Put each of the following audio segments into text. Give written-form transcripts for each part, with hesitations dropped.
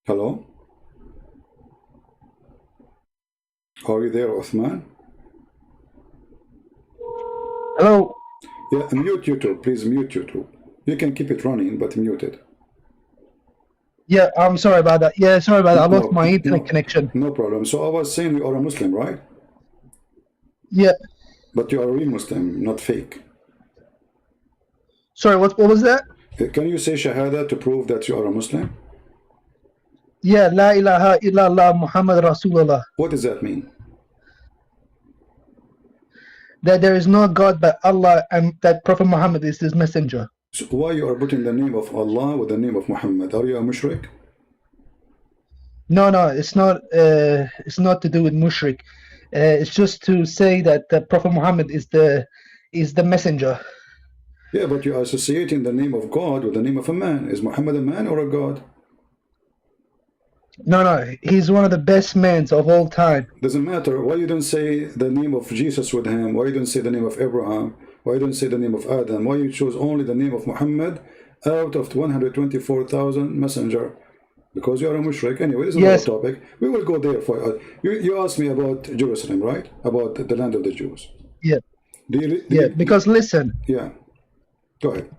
Hello? Are you there, Uthman? Hello. Yeah, mute YouTube. Please mute YouTube. You can keep it running, but mute it. Yeah, I'm sorry about that. Yeah, sorry about that. I lost No, my internet no, connection. no problem. So I was saying you are a Muslim, right? Yeah. But you are a real Muslim, not fake. Sorry, what was that? Can you say Shahada to prove that you are a Muslim? Yeah, La ilaha illallah Muhammad Rasulullah. What does that mean? That there is no God but Allah and that Prophet Muhammad is his messenger. So why you are putting the name of Allah with the name of Muhammad? Are you a mushrik? No, it's not. It's not to do with mushrik. It's just to say that the Prophet Muhammad is the messenger. Yeah, but you are associating the name of God with the name of a man. Is Muhammad a man or a God? No, he's one of the best men of all time. Doesn't matter. Why you don't say the name of Jesus with him? Why you don't say the name of Abraham? Why you don't say the name of Adam? Why you choose only the name of Muhammad out of 124,000 messenger? Because you are a mushrik. Anyway, this is Yes. another topic. We will go there for you asked me about Jerusalem, right? About the land of the Jews. Yeah. Do Yeah. you, Because listen. yeah. Go ahead.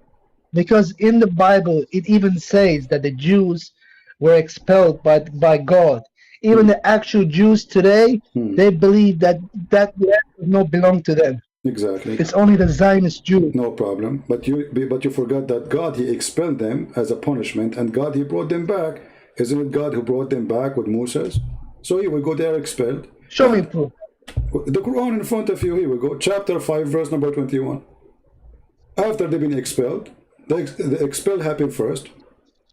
Because in the Bible, it even says that the Jews were expelled by God. Even the actual Jews today, they believe that that land does not belong to them. Exactly. It's only the Zionist Jew. No problem. But you forgot that God, he expelled them as a punishment, and God, he brought them back. Isn't it God who brought them back with Moses? So here we go, they are expelled. Show me proof. The Quran in front of you, here we go. Chapter 5, verse number 21. After they've been expelled, the expel happened first.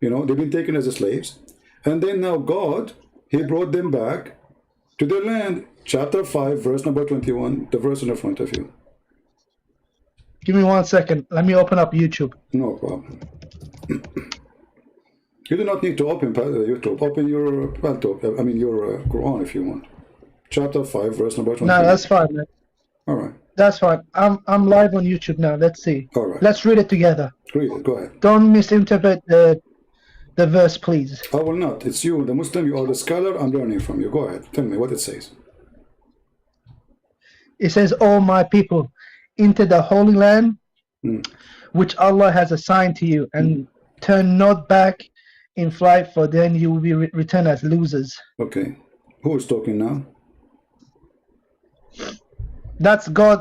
You know, they've been taken as slaves. And then now God, he brought them back to their land. Chapter 5, verse number 21, the verse in front of you. Give me 1 second. Let me open up YouTube. No problem. You do not need to open YouTube. Open your your Quran if you want. Chapter 5, verse number 21. No, that's fine, man. All right. That's fine. I'm live on YouTube now. Let's see. All right. Let's read it together. Read it. Go ahead. Don't misinterpret the verse, please. I will not. It's you, the Muslim. You are the scholar. I'm learning from you. Go ahead. Tell me what it says. It says, "All my people, into the Holy Land, which Allah has assigned to you, and turn not back in flight, for then you will be returned as losers." Okay. Who is talking now? That's God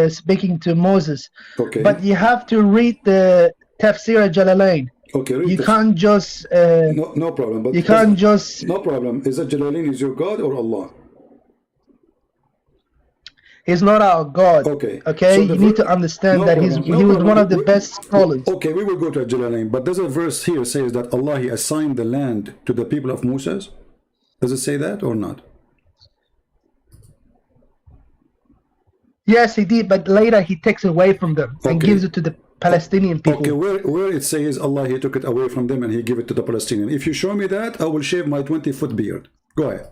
speaking to Moses. Okay. But you have to read the Tafsir Jalalain. Okay. Read You this. can't just. No problem. But you can't just. No problem. Is that Jalalain is your God or Allah? He's not our God. Okay. Okay. So you need to understand that he was one of the best scholars. Okay, we will go to Jalalain. But does a verse here says that Allah, he assigned the land to the people of Moses? Does it say that or not? Yes, he did, but later he takes away from them and gives it to the Palestinian people. Okay, where it says Allah, he took it away from them and he gave it to the Palestinians. If you show me that, I will shave my 20-foot beard. Go ahead.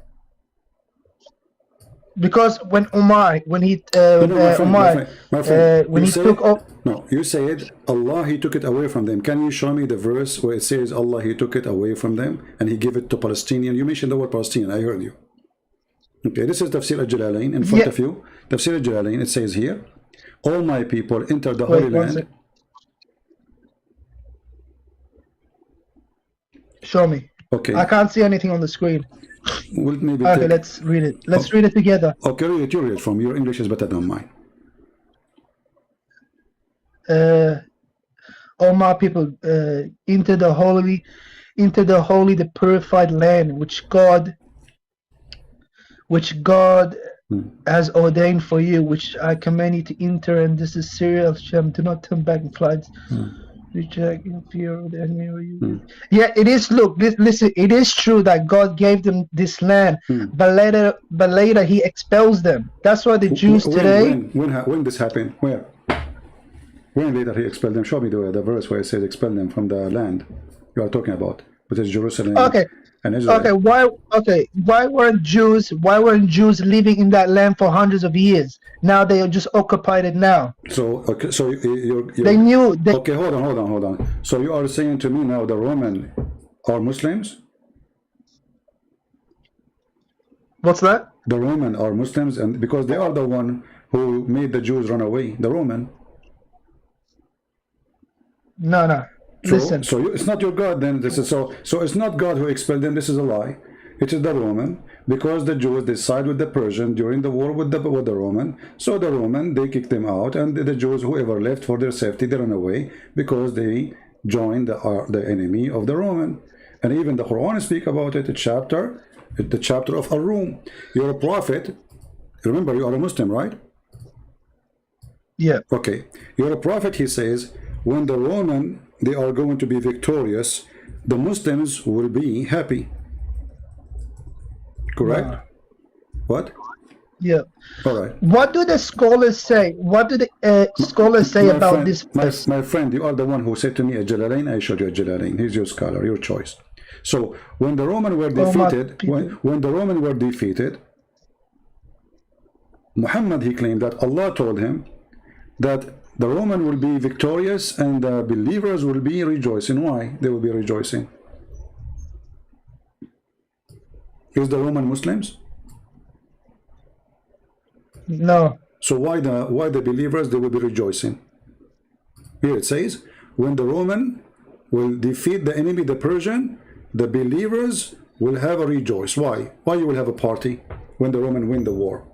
Because when Umar, when he took off. No, you said Allah, he took it away from them. Can you show me the verse where it says Allah, he took it away from them and he gave it to Palestinian? You mentioned the word Palestinian, I heard you. Okay, this is Tafsir al-Jalalain in front of you. Tafsir al-Jalalain, it says here, all my people enter the Holy Land. Show me. Okay. I can't see anything on the screen. Well, maybe okay, let's read it. Let's read it together. Okay, read it. You read it from your English is better than mine. All my people, into the holy, the purified land, which God has ordained for you, which I command you to enter, and this is Syria of Shem. Do not turn back in flights. Reject in fear of the enemy or you. Yeah, it is. Look, listen. It is true that God gave them this land, but later He expels them. That's why the Jews today. When this happened? Where? When later He expelled them? Show me the verse where it says expel them from the land you are talking about, which is Jerusalem. Okay. And Israel. Why weren't Jews living in that land for hundreds of years? Now they are just occupied it now. So they knew okay, hold on. So you are saying to me now the Roman are Muslims? What's that? The Roman are Muslims, and because they are the one who made the Jews run away, the Roman. No, no. Listen. So it's not your God then. This is so it's not God who expelled them. This is a lie. It is the Roman, because the Jews, they side with the Persian during the war with the Roman. So the Roman, they kicked them out, and the Jews, whoever left for their safety, they ran away because they joined the enemy of the Roman. And even the Quran speak about it. The chapter of Ar-Rum. You're a prophet. Remember, you are a Muslim, right? Yeah. Okay. You're a prophet. He says, when the Roman, they are going to be victorious, the Muslims will be happy. Correct? Wow. What? Yeah. All right. What do the scholars say? What do the scholars say about friend, this? My friend, you are the one who said to me a Jalalain. I showed you a Jalalain. He's your scholar, your choice. So when the Roman were defeated, when the Roman were defeated, Muhammad, he claimed that Allah told him that the Roman will be victorious and the believers will be rejoicing. Why? They will be rejoicing. Is the Roman Muslims? No. So why the believers, they will be rejoicing? Here it says, when the Roman will defeat the enemy, the Persian, the believers will have a rejoice. Why? Why you will have a party when the Roman win the war?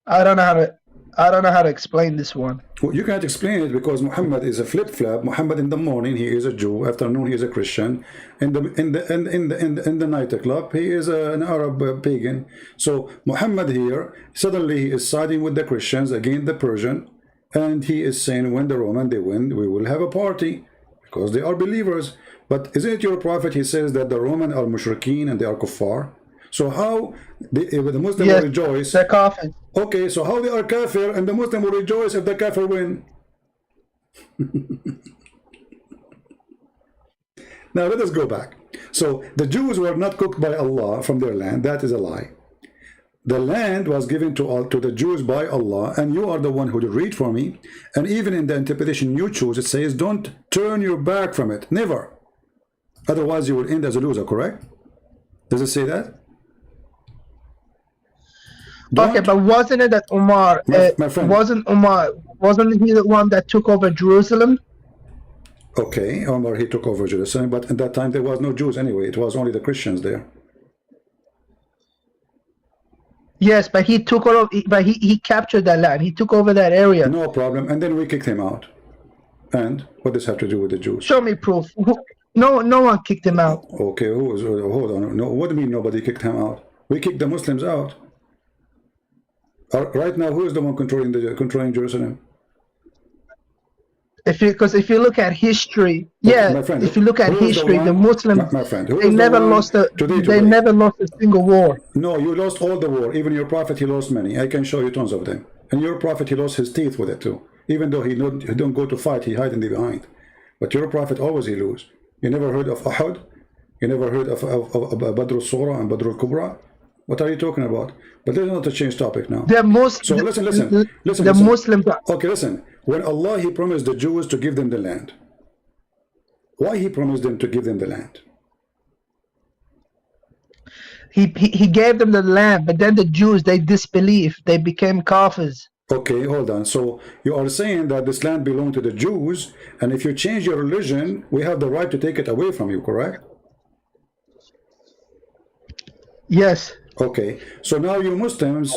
I don't know how to explain this one. Well, you can't explain it because Muhammad is a flip-flap. Muhammad in the morning he is a Jew, afternoon he is a Christian, in the nightclub he is an Arab pagan. So Muhammad here suddenly he is siding with the Christians against the Persian, and he is saying when the Roman they win, we will have a party because they are believers. But isn't it your prophet? He says that the Roman are mushrikeen and they are kuffar. So how the Muslim will rejoice? They're kafir. Okay, so how they are kafir and the Muslim will rejoice if the kafir win? Now let us go back. So the Jews were not cooked by Allah from their land. That is a lie. The land was given to the Jews by Allah, and you are the one who read for me. And even in the interpretation you choose, it says don't turn your back from it. Never. Otherwise you will end as a loser, correct? Does it say that? Okay, but wasn't it that Umar, my friend, wasn't he the one that took over Jerusalem? Okay, Umar, he took over Jerusalem, but at that time there was no Jews anyway. It was only the Christians there. Yes, but he took over, but he captured that land. He took over that area. No problem. And then we kicked him out. And what does this have to do with the Jews? Show me proof. No one kicked him out. Okay, hold on. No, what do you mean nobody kicked him out? We kicked the Muslims out. Right now, who is the one controlling Jerusalem? Because if you look at history, yeah, friend, if you look at history, the Muslims, my friend, they never lost a single war. No, you lost all the war. Even your prophet, he lost many. I can show you tons of them. And your prophet, he lost his teeth with it too. Even though he don't go to fight, he hide in the behind. But your prophet always he lose. You never heard of Uhud? You never heard of Badr al-Sura and Badr al-Kubra? What are you talking about? But let's not change topic now. So listen. Muslims. Okay, listen. When Allah, he promised the Jews to give them the land. Why he promised them to give them the land? He gave them the land, but then the Jews, they disbelieved. They became kafirs. Okay, hold on. So you are saying that this land belonged to the Jews, and if you change your religion, we have the right to take it away from you, correct? Yes. Okay, so now you Muslims,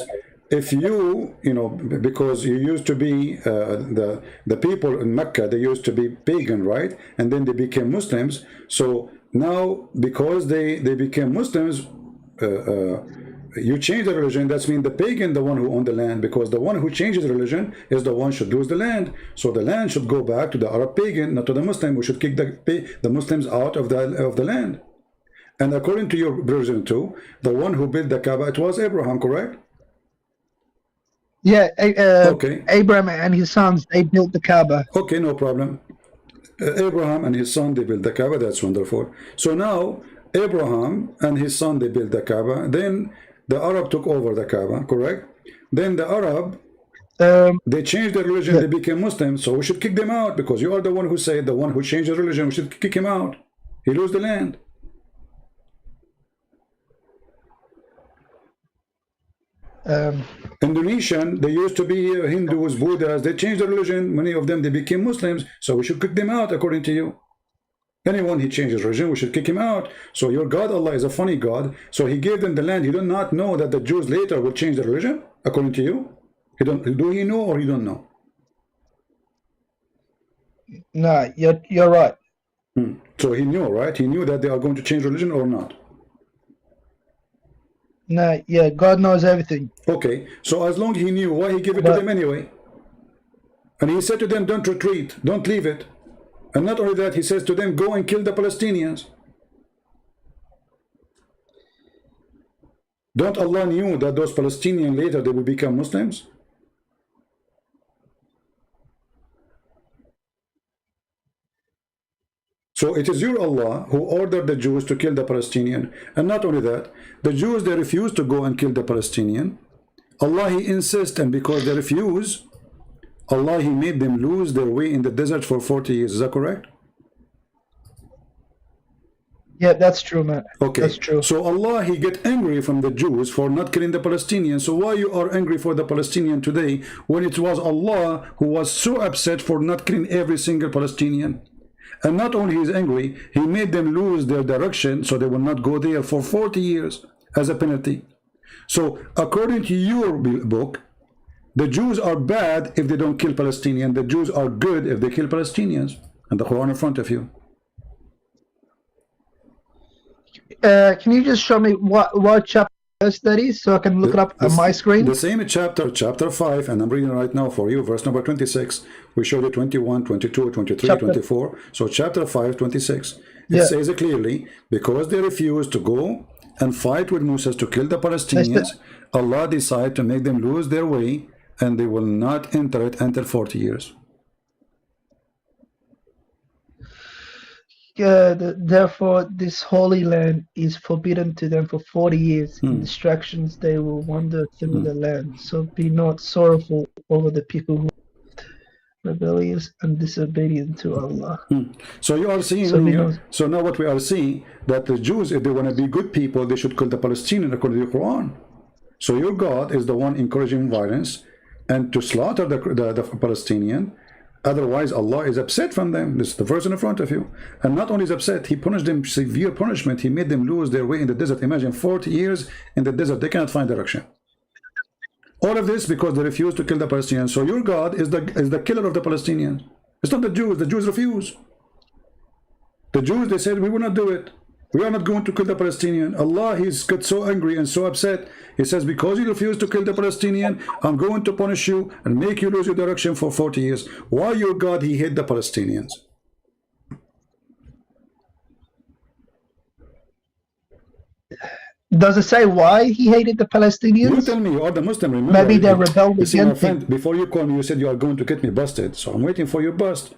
if you know, because you used to be the people in Mecca, they used to be pagan, right? And then they became Muslims. So now because they became Muslims, you change the religion. That means the pagan, the one who owned the land, because the one who changes religion is the one should lose the land. So the land should go back to the Arab pagan, not to the Muslim. We should kick the Muslims out of the land. And according to your version too, the one who built the Kaaba, it was Abraham, correct? Yeah, okay. Abraham and his sons, they built the Kaaba. Okay, no problem. Abraham and his son, they built the Kaaba. That's wonderful. So now, Abraham and his son, they built the Kaaba. Then the Arab took over the Kaaba, correct? Then the Arab, they changed their religion, yeah. they became Muslims, so we should kick them out because you are the one who said, the one who changed the religion, we should kick him out. He lose the land. Indonesian, they used to be Hindus, Buddhas, they changed the religion, many of them, they became Muslims, so we should kick them out according to you. Anyone he changes religion, we should kick him out. So your God, Allah, is a funny God, so he gave them the land. You do not know that the Jews later will change the religion, according to you? Do he know or he don't know? No, you're right. So he knew, right? He knew that they are going to change religion or not? No, yeah, God knows everything. Okay, so as long as he knew, why he gave it to them anyway? And he said to them, don't retreat, don't leave it. And not only that, he says to them, go and kill the Palestinians. Don't Allah knew that those Palestinians later they will become Muslims? So it is your Allah who ordered the Jews to kill the Palestinian. And not only that, the Jews, they refuse to go and kill the Palestinian. Allah, he insists, and because they refuse, Allah, he made them lose their way in the desert for 40 years. Is that correct? Yeah, that's true, man. Okay, that's true. So Allah, he get angry from the Jews for not killing the Palestinians. So why you are angry for the Palestinian today when it was Allah who was so upset for not killing every single Palestinian? And not only he is angry, he made them lose their direction so they will not go there for 40 years as a penalty. So according to your book, the Jews are bad if they don't kill Palestinians. The Jews are good if they kill Palestinians. And the Quran in front of you. Can you just show me what chapter that is so I can look it up on my screen? The same chapter 5, and I'm reading right now for you, verse number 26. We showed it 21, 22, 23, 24. So chapter 5, 26. It says clearly, because they refused to go and fight with Moses to kill the Palestinians, Allah decided to make them lose their way, and they will not enter it until 40 years. Therefore, this holy land is forbidden to them for 40 years. In distractions, they will wander through the land. So be not sorrowful over the people who are rebellious and disobedient to Allah. So you are seeing, so now what we are seeing, that the Jews, if they want to be good people, they should kill the Palestinians according to the Quran. So your God is the one encouraging violence and to slaughter the Palestinian. Otherwise, Allah is upset from them. This is the verse in front of you. And not only is upset, he punished them severe punishment. He made them lose their way in the desert. Imagine 40 years in the desert. They cannot find direction. All of this because they refuse to kill the Palestinians. So your God is the killer of the Palestinians. It's not the Jews. The Jews refuse. The Jews, they said, we will not do it. We are not going to kill the Palestinian. Allah, he's got so angry and so upset. He says, because you refuse to kill the Palestinian, I'm going to punish you and make you lose your direction for 40 years. Why your God, he hate the Palestinians? Does it say why he hated the Palestinians? You tell me, you are the Muslim, remember? Maybe they rebelled against him. Friend, before you call me, you said you are going to get me busted. So I'm waiting for your bust.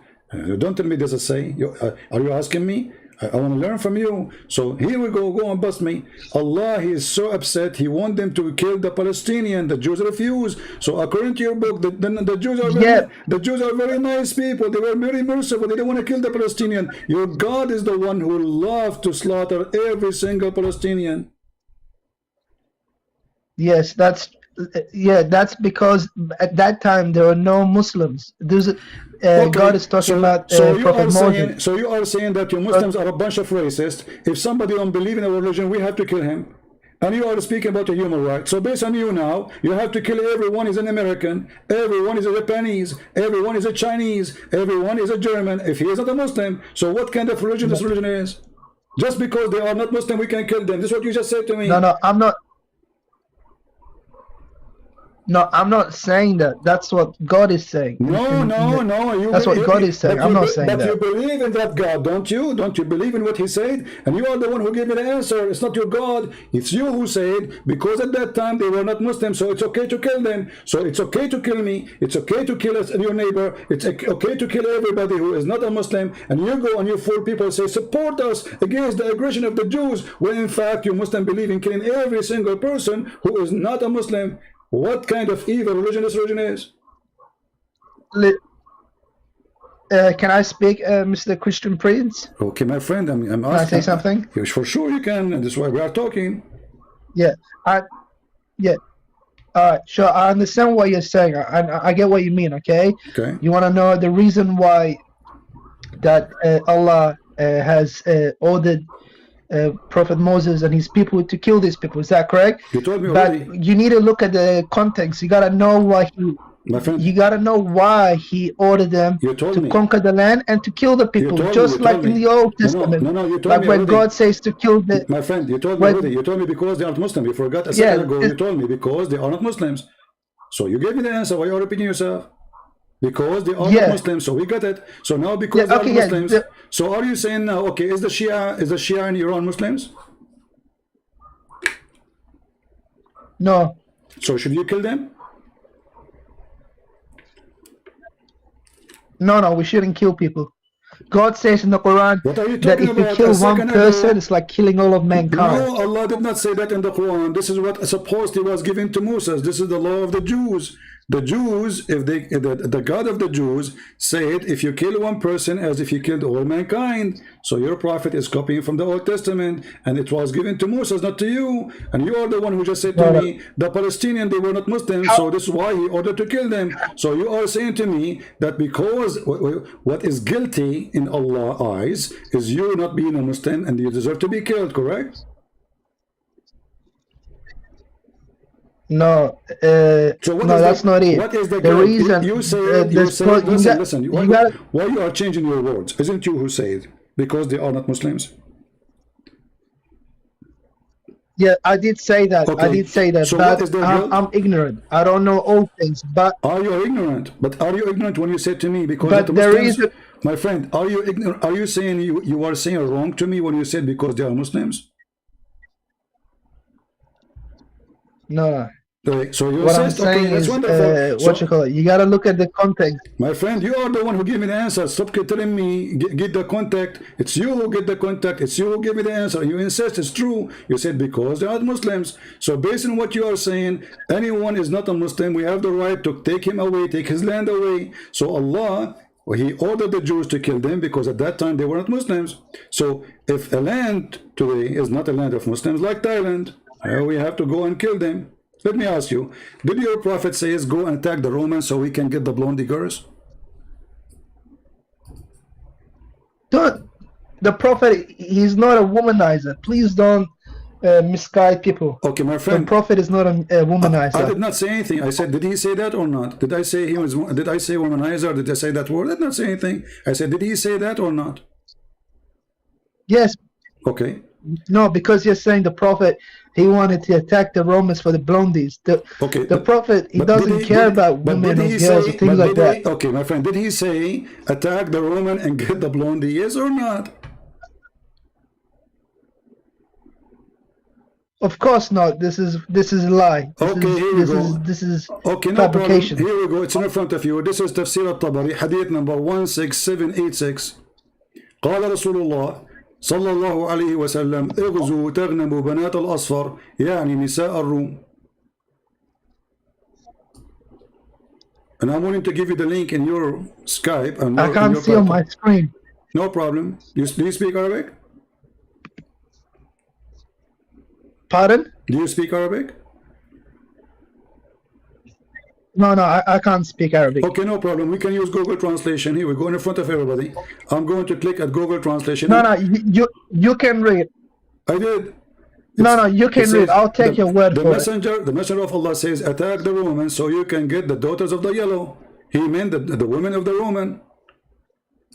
Don't tell me does it say. Are you asking me? I want to learn from you. So here we go and bust me. Allah, he is so upset. He wants them to kill the Palestinian. The Jews refuse. So according to your book, the Jews are the Jews are very nice people. They were very merciful. They don't want to kill the Palestinian. Your God is the one who loves to slaughter every single Palestinian. Yes, that's because at that time there were no Muslims. God is talking about Prophet Moses. So you are saying that your Muslims are a bunch of racists. If somebody don't believe in our religion, we have to kill him. And you are speaking about a human right. So based on you now, you have to kill everyone is an American, everyone is a Japanese, everyone is a Chinese, everyone is a German, if he is not a Muslim. So what kind of religion this religion is? Just because they are not Muslim, we can kill them. This is what you just said to me. No, I'm not. No, I'm not saying that. That's what God is saying. No, no. That's what God is saying. I'm not saying but that. you believe in that God, don't you? Don't you believe in what he said? And you are the one who gave me the answer. It's not your God. It's you who said, because at that time they were not Muslims, so it's okay to kill them. So it's okay to kill me. It's okay to kill us and your neighbor. It's okay to kill everybody who is not a Muslim. And you go and you fool people say, support us against the aggression of the Jews, when in fact you Muslim believe in killing every single person who is not a Muslim. What kind of evil religion this religion is? Can I speak, Mr. Christian Prince? Okay, my friend, I'm asking. Can I say something? Yes, for sure you can, and that's why we are talking. Yeah, yeah. All right, sure. I understand what you're saying. I get what you mean. Okay. Okay. You want to know the reason why that Allah has ordered Prophet Moses and his people to kill these people. Is that correct? You told me already. But you need to look at the context. You gotta know why he. My friend, you gotta know why he ordered them to conquer the land and to kill the people, just like in the Old Testament. No, you told like me when already. God says to kill the. My friend, you told me already. You told me because they aren't Muslim. You forgot a second ago. You told me because they are not Muslims. So you gave me the answer. Why are you repeating yourself? Because they are not Muslims, so we got it. So now because they are Muslims, so are you saying now, okay, is the Shia in Iran Muslims? No. So should you kill them? No, we shouldn't kill people. God says in the Quran that if you kill one person, it's like killing all of mankind. No, Allah did not say that in the Quran. This is what supposedly was given to Moses. This is the law of the Jews. The Jews, if the God of the Jews said, if you kill one person as if you killed all mankind. So your prophet is copying from the Old Testament, and it was given to Moses, not to you. And you are the one who just said to me, the Palestinian, they were not Muslims, so this is why he ordered to kill them. So you are saying to me that because what is guilty in Allah's eyes is you not being a Muslim, and you deserve to be killed, correct? No, so no, that's not it. What is the reason? You say listen. Why you are changing your words? Isn't you who say it? Because they are not Muslims. Yeah, I did say that. Okay. I did say that. So but I'm ignorant. I don't know all things. But are you ignorant? But are you ignorant when you said to me because but the Muslims, my friend, are you ignorant? Are you saying you are saying wrong to me when you said because they are Muslims? No. So you what I'm saying is, what you call it? You gotta look at the context. My friend, you are the one who gave me the answer. Stop telling me get the contact. It's you who get the contact. It's you who give me the answer. You insist it's true. You said because they are Muslims. So based on what you are saying, anyone is not a Muslim. We have the right to take him away, take his land away. So Allah, he ordered the Jews to kill them because at that time they were not Muslims. So if a land today is not a land of Muslims like Thailand, we have to go and kill them. Let me ask you, did your prophet say go and attack the Romans so we can get the blondie girls? Don't. The prophet, he's not a womanizer. Please don't misguide people. Okay, my friend. The prophet is not a womanizer. I did not say anything. I said, did he say that or not? Did I say he was? Did I say womanizer? Did I say that word? I did not say anything. I said, did he say that or not? Yes. Okay. No, because you're saying the prophet, he wanted to attack the Romans for the blondies. The prophet, he doesn't care about women or girls or things like that. Okay, my friend, did he say attack the Roman and get the blondie? Yes or not? Of course not. This is a lie. This is okay, fabrication. No problem. Here we go. It's in front of you. This is Tafsir al-Tabari, Hadith number 16786. قال رسول الله صلى الله عليه وسلم اغزوا تغنموا بنات الأصفر يعني نساء الروم. And I'm willing to give you the link in your Skype. And I can't see on my screen. No problem. Do you speak Arabic? Pardon? Do you speak Arabic? No, I can't speak Arabic. Okay, no problem. We can use Google Translation. Here we go in front of everybody. I'm going to click at Google Translation. No, you can read. I did. No, you can read. I'll take your word for it. The messenger of Allah says, attack the Romans so you can get the daughters of the yellow. He meant the women of the Roman.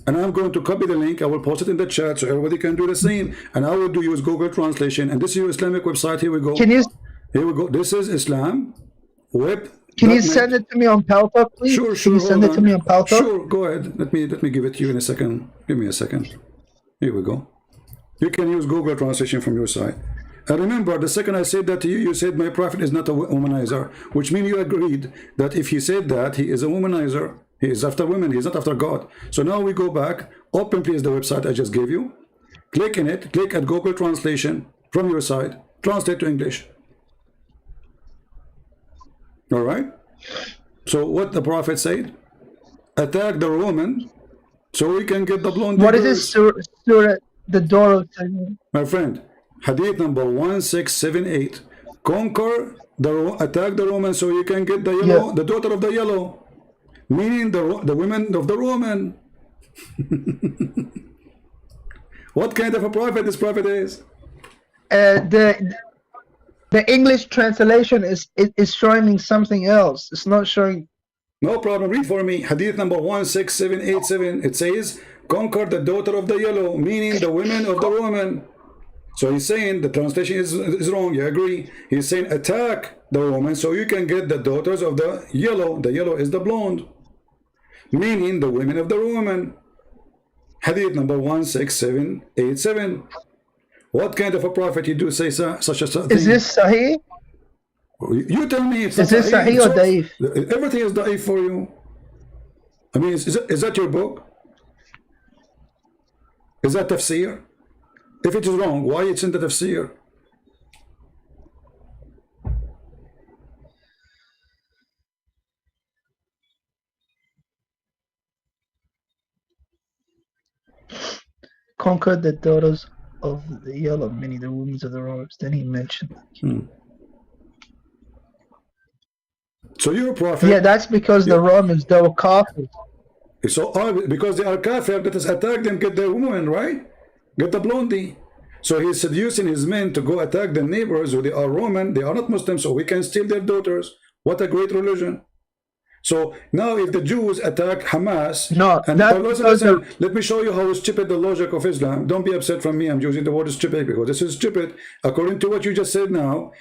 And I'm going to copy the link. I will post it in the chat so everybody can do the same. And I will use Google Translation. And this is your Islamic website. Here we go. Can you? Here we go. This is Islam web Can you send it to me on Paltalk, please? Sure, Can you send it to me on Paltalk? Sure, go ahead. Let me give it to you in a second. Give me a second. Here we go. You can use Google translation from your side. And remember, the second I said that to you, you said my prophet is not a womanizer, which means you agreed that if he said that, he is a womanizer. He is after women, he's not after God. So now we go back. Open please the website I just gave you. Click in it, click at Google translation from your side, translate to English. All right. So what the prophet said, attack the Roman so we can get the blonde. What is this surah, the door of the... My friend, Hadith number 1678. Conquer the attack the Roman so you can get the yellow, the daughter of the yellow, meaning the women of the Roman. What kind of a prophet this prophet is? The English translation is showing me something else. It's not showing. No problem. Read for me. Hadith number 16787. It says, conquer the daughter of the yellow, meaning the women of the Roman. So he's saying the translation is wrong. You agree? He's saying attack the Roman so you can get the daughters of the yellow. The yellow is the blonde, meaning the women of the Roman. Hadith number 16787. What kind of a prophet you do say such a thing? Is this Sahih? You tell me. Is this Sahih or Da'if? Everything is Da'if for you. I mean, is that your book? Is that Tafsir? If it is wrong, why it's in the Tafsir? Conquered the daughters of the yellow, meaning the women of the Arabs. Then he mentioned. So you're a prophet. Yeah, that's because the Romans, they were kafir. So because they are kafir, let us attack them, get the woman, right? Get the blondie. So he's seducing his men to go attack the neighbors who they are Roman, they are not Muslims, so we can steal their daughters. What a great religion. So now if the Jews attack Hamas, listen, let me show you how stupid the logic of Islam. Don't be upset from me, I'm using the word stupid because this is stupid. According to what you just said now,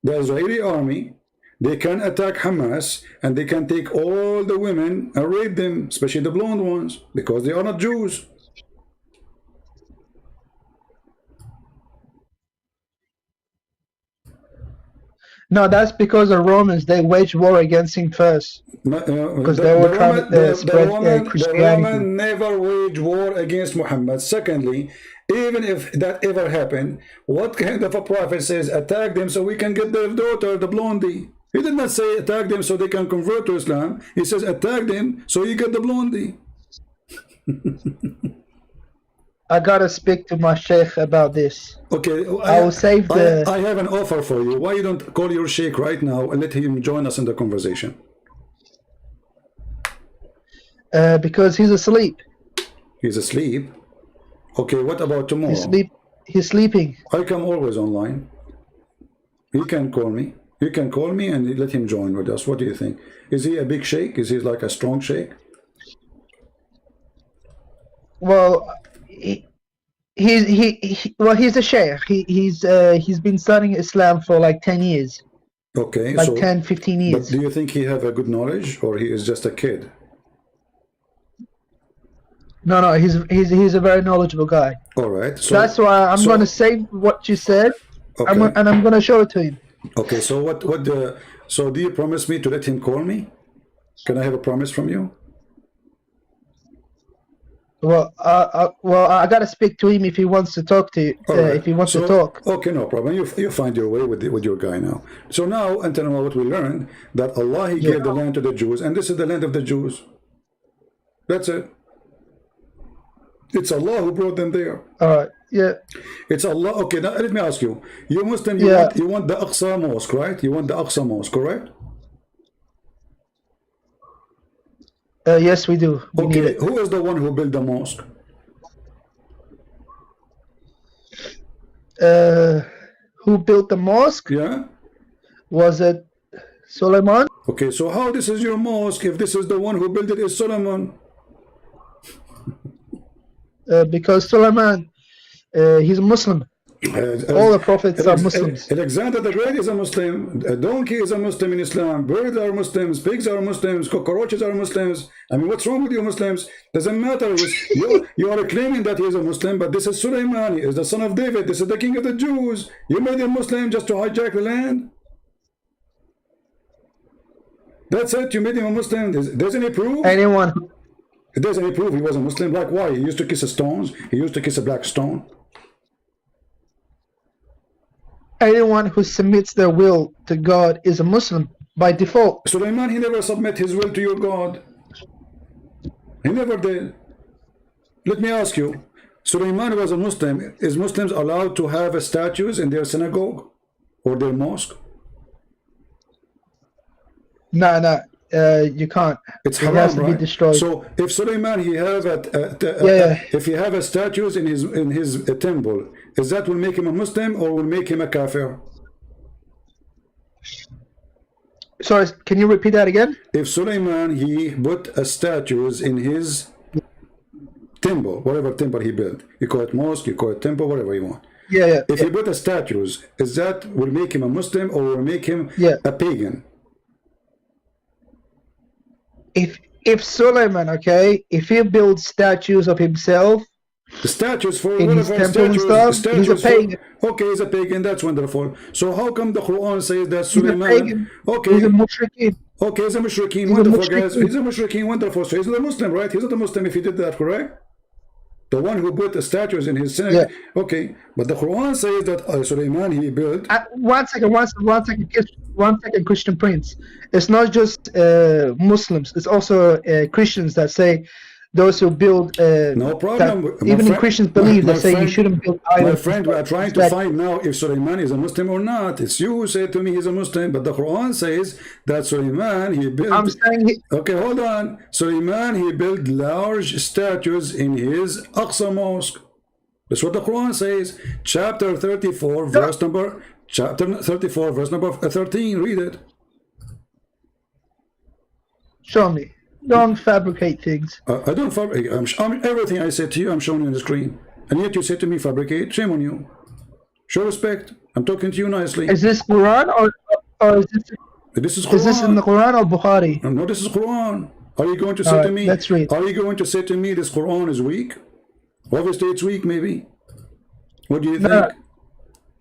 the Israeli army, they can attack Hamas and they can take all the women and rape them, especially the blonde ones, because they are not Jews. No, that's because the Romans, they waged war against him first. Because they were trying to spread Christianity. The Roman never waged war against Muhammad. Secondly, even if that ever happened, what kind of a prophet says attack them so we can get their daughter, the blondie? He did not say attack them so they can convert to Islam. He says attack them so you get the blondie. I gotta speak to my sheikh about this. Okay, I will save the... I have an offer for you. Why you don't call your sheikh right now and let him join us in the conversation? Because he's asleep. He's asleep? Okay, what about tomorrow? He's sleeping. I come always online. He can call me. You can call me and let him join with us. What do you think? Is he a big sheikh? Is he like a strong sheikh? Well, he's a sheikh. He's been studying Islam for like 10 years. Okay, like 10, 15 years. But do you think he have a good knowledge or he is just a kid? No, he's a very knowledgeable guy. All right. So that's why I'm going to save what you said, okay. and I'm going to show it to him. Okay. So so do you promise me to let him call me? Can I have a promise from you? Well, I got to speak to him if he wants to talk to you. Right. If he wants to talk. Okay, no problem. You find your way with your guy now. So now, until now, what we learned that Allah He gave the land to the Jews, and this is the land of the Jews. That's it. It's Allah who brought them there. All right. Yeah. It's Allah. Okay. Now let me ask you. You Muslim. You want the Aqsa Mosque, right? You want the Aqsa Mosque, correct? Yes, we do. We need it. Who is the one who built the mosque? Who built the mosque? Yeah. Was it Sulaiman? Okay, so how this is your mosque if this is the one who built it is Sulaiman? Because Sulaiman, he's a Muslim. All the prophets are Muslims. Alexander the Great is a Muslim. A donkey is a Muslim in Islam. Birds are Muslims. Pigs are Muslims. Cockroaches are Muslims. I mean, what's wrong with you Muslims? Doesn't matter. You are claiming that he is a Muslim, but this is Sulaiman. He is the son of David. This is the king of the Jews. You made him Muslim just to hijack the land. That's it. You made him a Muslim. There's any proof? Anyone. If there's any proof he was a Muslim, like why? He used to kiss the stones. He used to kiss a black stone. Anyone who submits their will to God is a Muslim by default. Sulaiman, he never submit his will to your God. He never did. Let me ask you, Sulaiman was a Muslim. Is Muslims allowed to have statues in their synagogue or their mosque? No, you can't. It's it haram, has to right? be destroyed. So if Sulaiman he have if he have a statues in his temple, is that will make him a Muslim or will make him a kafir? Sorry, can you repeat that again? If Sulaiman he put a statues in his temple, whatever temple he built, you call it mosque, you call it temple, whatever you want. If he put a statues, is that will make him a Muslim or will make him a pagan? If Sulaiman, okay, if he builds statues of himself, the statues for in his temple and stuff, he's a pagan. Okay, he's a pagan. That's wonderful. So how come the Quran says that Sulaiman? Okay, he's a mushrikeen. Okay, he's a mushrikeen. Wonderful, guys. He's a mushrikeen. Wonderful. So he's not a Muslim, right? He's not a Muslim if he did that, correct? The one who put the statues in his synagogue. Okay, but the Quran says that Sulaiman he built. One second, Christian Prince. It's not just Muslims. It's also Christians that say those who build. No problem. Even Christians believe that say you shouldn't build idols. My friend, we are trying to find now if Sulaiman is a Muslim or not. It's you who said to me he's a Muslim, but the Quran says that Sulaiman he built. I'm saying okay, hold on. Sulaiman he built large statues in his Aqsa mosque. That's what the Quran says. Chapter 34, verse number. Chapter 34, verse number 13. Read it. Show me. Don't fabricate things. I don't fabricate. Everything I said to you, I'm showing you on the screen. And yet you say to me, fabricate. Shame on you. Show respect. I'm talking to you nicely. Is this Quran or is this? This is Quran. Is this in the Quran or Bukhari? No, this is Quran. Are you going to say to me? Let's read. Are you going to say to me this Quran is weak? Obviously, it's weak. Maybe. What do you think?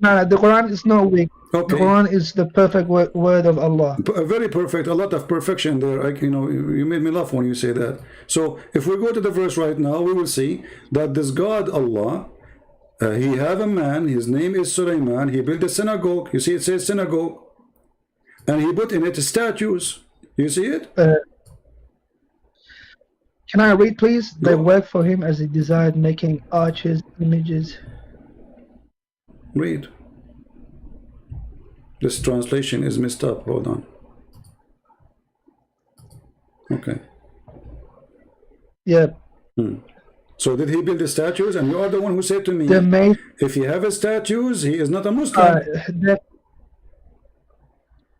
No, the Quran is not weak. Okay. The Quran is the perfect word of Allah. Very perfect. A lot of perfection there. You made me laugh when you say that. So if we go to the verse right now, we will see that this God Allah, he have a man. His name is Sulaiman. He built a synagogue. You see, it says synagogue, and he put in it statues. You see it? Can I read, please? They work for him as he desired, making arches, images. Read. This translation is messed up. Hold on. Okay. Yeah. So did he build the statues? And you are the one who said to me, if he have a statues, he is not a Muslim.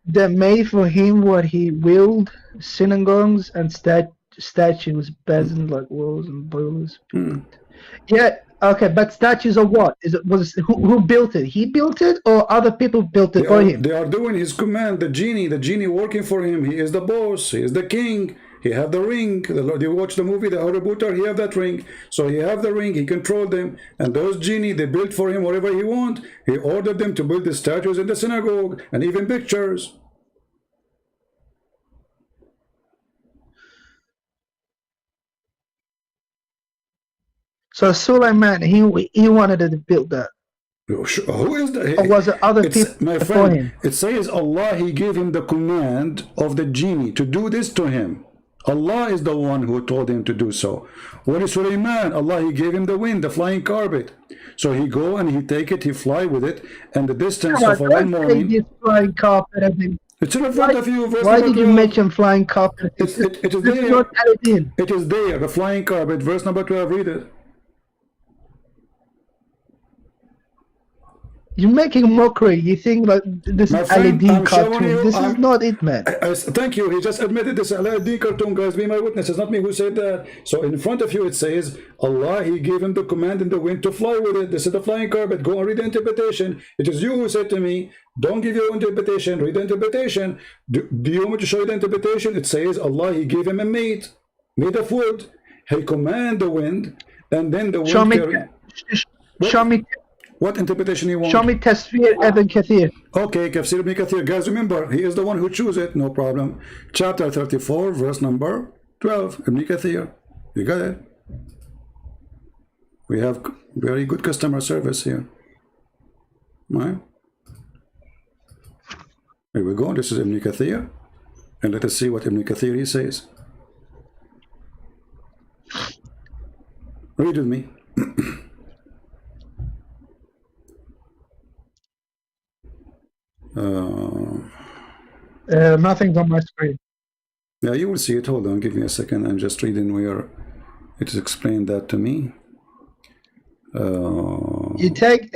They made for him what he willed, synagogues and statues, basins like walls and pillars. Yeah. Okay, but statues of what? Who built it? He built it, or other people built it for him? They are doing his command. The genie working for him. He is the boss. He is the king. He have the ring. You watch the movie, the Harry Potter. He have that ring. So he have the ring. He control them. And those genie, they built for him whatever he want. He ordered them to build the statues in the synagogue and even pictures. So Sulaiman, he wanted to build that. Who is that? Or was it other people my before friend, him? it says Allah, he gave him the command of the genie to do this to him. Allah is the one who told him to do so. What is Sulaiman? Allah, he gave him the wind, the flying carpet. So he go and he take it, he fly with it, and the distance of one morning. This flying carpet, I think. It's in front of you. Why did you mention flying carpet? It is there. It is there, the flying carpet. Verse number 12, read it. You're making a mockery. You think like this My is friend, LED I'm showing cartoon. you. This is not it, man. Thank you. He just admitted this LED cartoon, guys. Be my witness. It's not me who said that. So in front of you it says, Allah, He gave him the command in the wind to fly with it. This is the flying carpet. Go and read the interpretation. It is you who said to me, don't give your interpretation. Read the interpretation. Do you want me to show you the interpretation? It says, Allah, He gave him a mate made of wood. He command the wind, and then the wind Show me. Show me. What interpretation you want? Show me Tafsir Ibn Kathir. Okay, Tafsir Ibn Kathir. Guys, remember, he is the one who chose it. No problem. Chapter 34, verse number 12. Ibn Kathir. You got it? We have very good customer service here. Right? Here we go. This is Ibn Kathir. And let us see what Ibn Kathir he says. Read with me. Nothing's on my screen. Yeah, you will see it. Hold on, give me a second. I'm just reading where it is explained that to me. You take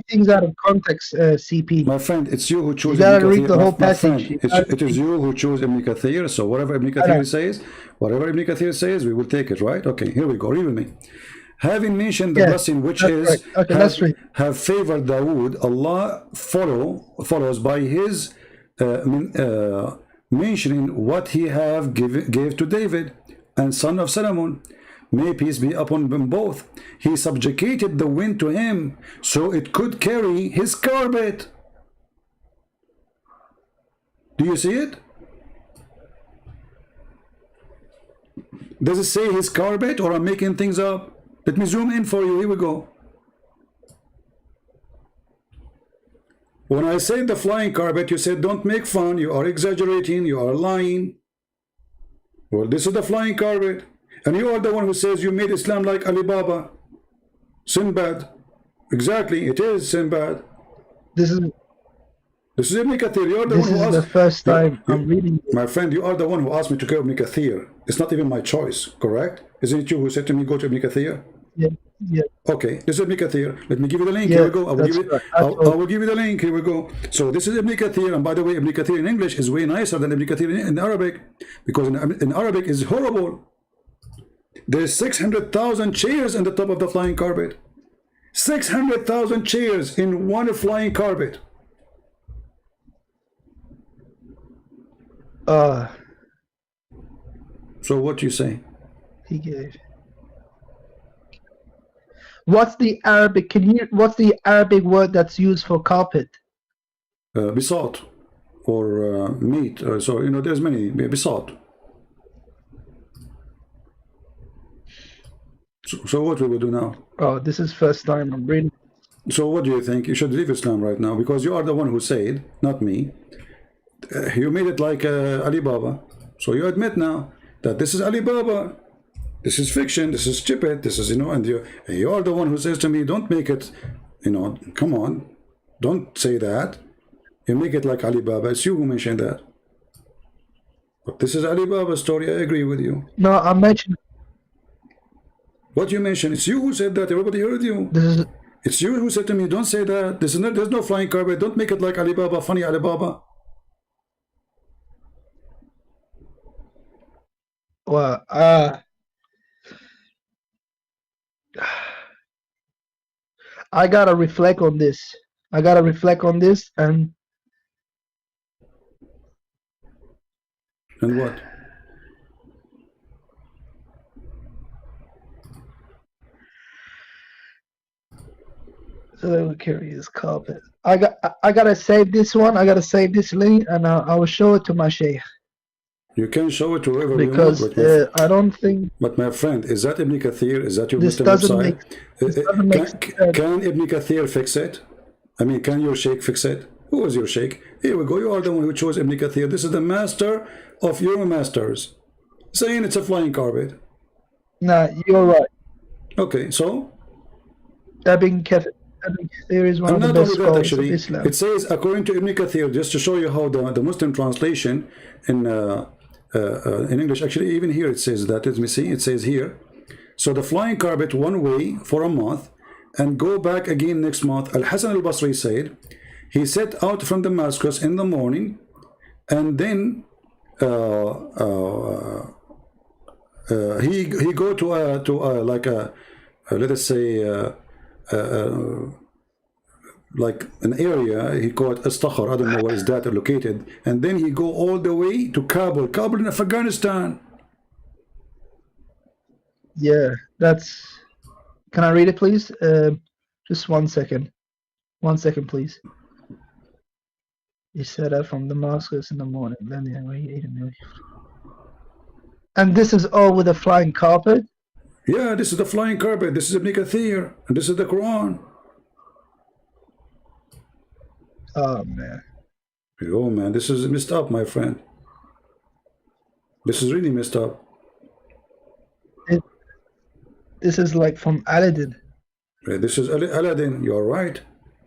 things out of context, CP. My friend, it's you who chose You Ibn gotta Kathir. read the whole My friend, passage. it is you who chose Ibn Kathir. So whatever Ibn Kathir says, we will take it, right? Okay, here we go. Read with me. Having mentioned the blessing which is right. Okay, let's read. have favored Dawood, Allah follows by his mentioning what he gave to David and son of Solomon. May peace be upon them both. He subjugated the wind to him so it could carry his carpet. Do you see it? Does it say his carpet, or I'm making things up? Let me zoom in for you. Here we go. When I said the flying carpet, you said don't make fun, you are exaggerating, you are lying. Well, this is the flying carpet. And you are the one who says you made Islam like Alibaba. Sinbad. Exactly, it is Sinbad. This is Ibn Kathir. You are the this one who is asked. the first time I'm reading. My friend, you are the one who asked me to go to Ibn Kathir. It's not even my choice, correct? Isn't it you who said to me go to Ibn Kathir? Yeah, yeah. Okay, this is Ibn Kathir. Let me give you the link. Yeah, Here we go. I will right. give you the link. Here we go. So this is Ibn Kathir, and by the way, Ibn Kathir in English is way nicer than Ibn Kathir in Arabic, because in Arabic is horrible. There's 600,000 chairs on the top of the flying carpet. 600,000 chairs in one flying carpet. So what do you say? He gave. What's the Arabic? What's the Arabic word that's used for carpet? Bisat, or meat. So you know, there's many. Bisat. So what we will do now? Oh, this is first time I'm reading. So what do you think? You should leave Islam right now, because you are the one who said, not me. You made it like Alibaba. So you admit now that this is Alibaba. This is fiction. This is stupid. This is, you know, and you are the one who says to me, don't make it, you know, come on. Don't say that. You make it like Alibaba. It's you who mentioned that. But this is Alibaba's story. I agree with you. No, I mentioned. What you mentioned, it's you who said that. Everybody heard you. It's you who said to me, don't say that. There's no flying carpet. Don't make it like Alibaba, funny Alibaba. Well, I gotta reflect on this. And what? So they would carry his carpet. I gotta save this one. I gotta save this link, and I will show it to my sheikh. You can show it to whoever because you want. I don't think. But my friend, is that Ibn Kathir? Is that your this Muslim doesn't website? make Can Ibn Kathir fix it? I mean, can your sheikh fix it? Who is your sheikh? Here we go. You are the one who chose Ibn Kathir. This is the master of your masters, saying it's a flying carpet. Nah, you're right. Okay, so Ibn Kathir is one of the best scholars of Islam. It says, according to Ibn Kathir, just to show you how the Muslim translation in English, actually even here it says that. Let me see, it says here, so the flying carpet one way for a month, and go back again next month. Al-Hasan al-Basri said, he set out from Damascus in the morning, and then he go to like a let us say like an area he called Astakhar. I don't know where is that located, and then he go all the way to Kabul in Afghanistan. Yeah, that's. Can I read it, please? Just 1 second. 1 second, please. He set out from Damascus in the morning. Then he ate a meal. And this is all with a flying carpet? Yeah, this is the flying carpet. This is Ibn Kathir, and this is the Quran. Oh man. Oh man, this is messed up, my friend. This is really messed up. This is like from Aladdin. This is Aladdin. You are right.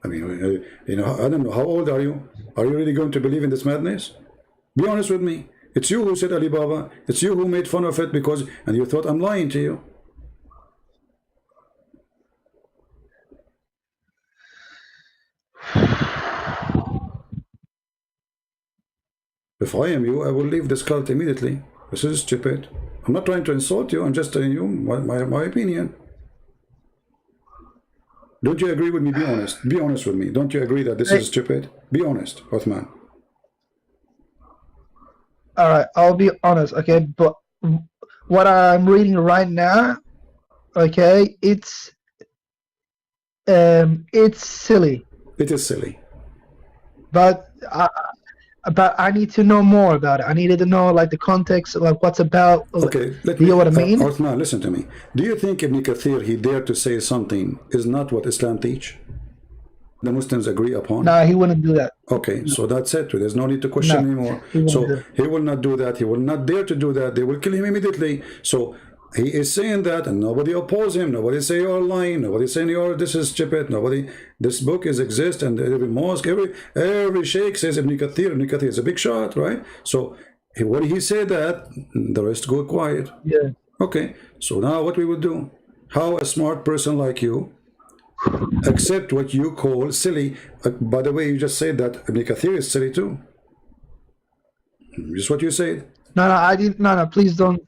I mean, you know, I don't know. How old are you? Are you really going to believe in this madness? Be honest with me. It's you who said Alibaba. It's you who made fun of it because, and you thought I'm lying to you. If I am you, I will leave this cult immediately. This is stupid. I'm not trying to insult you. I'm just telling you my opinion. Don't you agree with me? Be honest. Be honest with me. Don't you agree that this is stupid? Be honest, Uthman. All right, I'll be honest, okay? But what I'm reading right now, okay, it's silly. It is silly. But I need to know more about it. I needed to know like the context, like what's about. Okay, you know what I mean? Uthman, listen to me. Do you think Ibn Kathir, he dared to say something is not what Islam teach? The Muslims agree upon? No, he wouldn't do that. Okay, so that's it. There's no need to question anymore. So he will not do that. He will not dare to do that. They will kill him immediately. So he is saying that, and nobody oppose him. Nobody say you're lying. Nobody saying you're this is stupid. Nobody. This book is exist, and every mosque, every sheikh says Ibn Kathir. Ibn Kathir is a big shot, right? So when he said that, the rest go quiet. Yeah. Okay. So now what we would do? How a smart person like you accept what you call silly? By the way, you just said that Ibn Kathir is silly too. Just what you said. No, I didn't. No, please don't.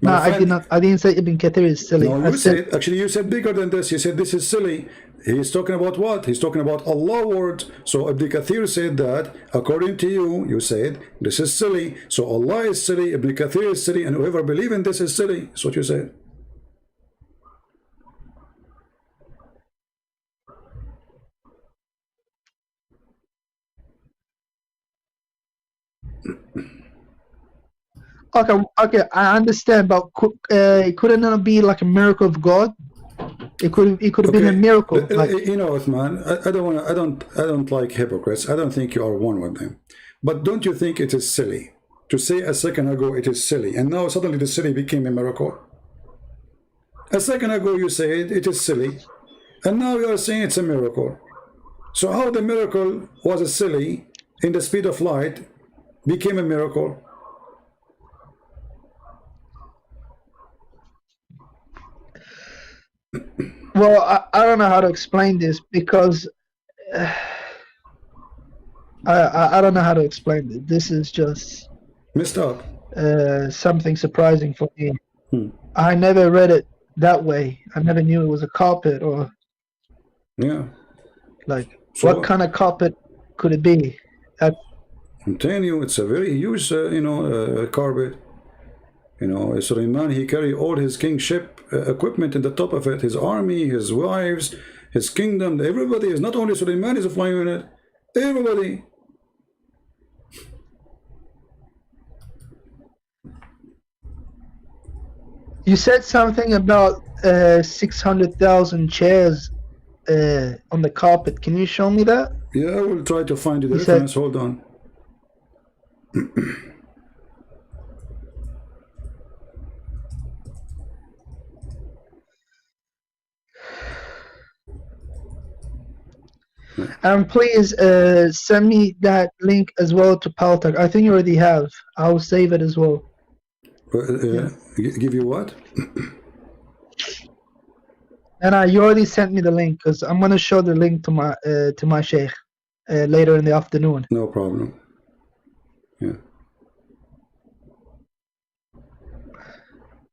No, I did not. I didn't say Ibn Kathir is silly. No, you said, actually, you said bigger than this. You said this is silly. He's talking about what? He's talking about Allah word. So Ibn Kathir said that, according to you, you said this is silly. So Allah is silly, Ibn Kathir is silly, and whoever believes in this is silly. That's what you said. Okay, I understand, but couldn't it be like a miracle of God? It could have been a miracle. Like, you know, Uthman, I don't like hypocrites. I don't think you are one with them. But don't you think it is silly to say a second ago it is silly, and now suddenly the silly became a miracle? A second ago you said it is silly, and now you are saying it's a miracle. So how the miracle was a silly in the speed of light became a miracle? well, I don't know how to explain this because I don't know how to explain it. This is just Messed up. something surprising for me. I never read it that way. I never knew it was a carpet or like So what kind of carpet could it be? I'm telling you, it's a very huge, carpet. You know, Sulaiman, he carried all his kingship equipment in the top of it, his army, his wives, his kingdom, everybody. Is not only Sulaiman is flying in it, everybody. You said something about 600,000 chairs on the carpet. Can you show me that? Yeah, I will try to find you the reference. Hold on. And please send me that link as well to Paltalk. I think you already have. I'll save it as well. Give you what? And you already sent me the link, because I'm gonna show the link to my sheikh later in the afternoon. No problem. Yeah.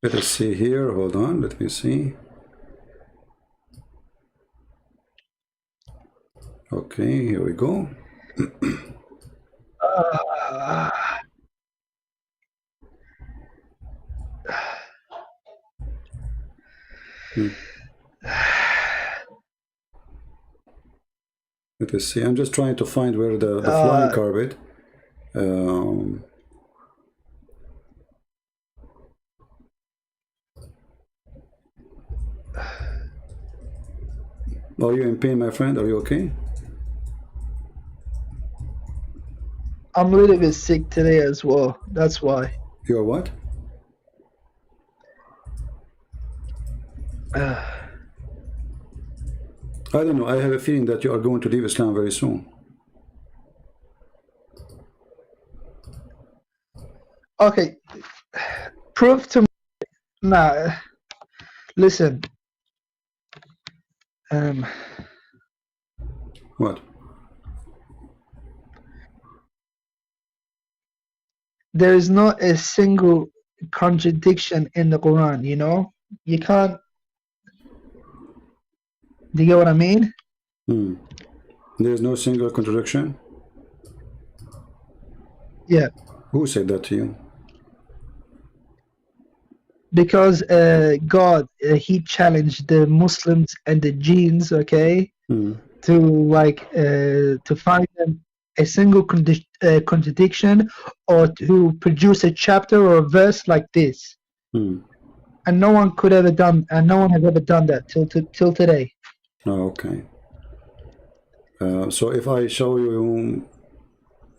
Let us see here. Hold on. Let me see. Okay, here we go. Let us see. I'm just trying to find where the flying carpet. Are you in pain, my friend? Are you okay? I'm a little bit sick today as well. That's why. You're what? I don't know. I have a feeling that you are going to leave Islam very soon. Okay. Prove to me. Nah. Listen. What? There is not a single contradiction in the Quran, you know? You can't. Do you get what I mean? There's no single contradiction? Yeah. Who said that to you? Because God, he challenged the Muslims and the jinns, okay, to like to find them a single contradiction, or to produce a chapter or a verse like this. And no one could ever done, and no one has ever done that till today. Oh, okay. So if I show you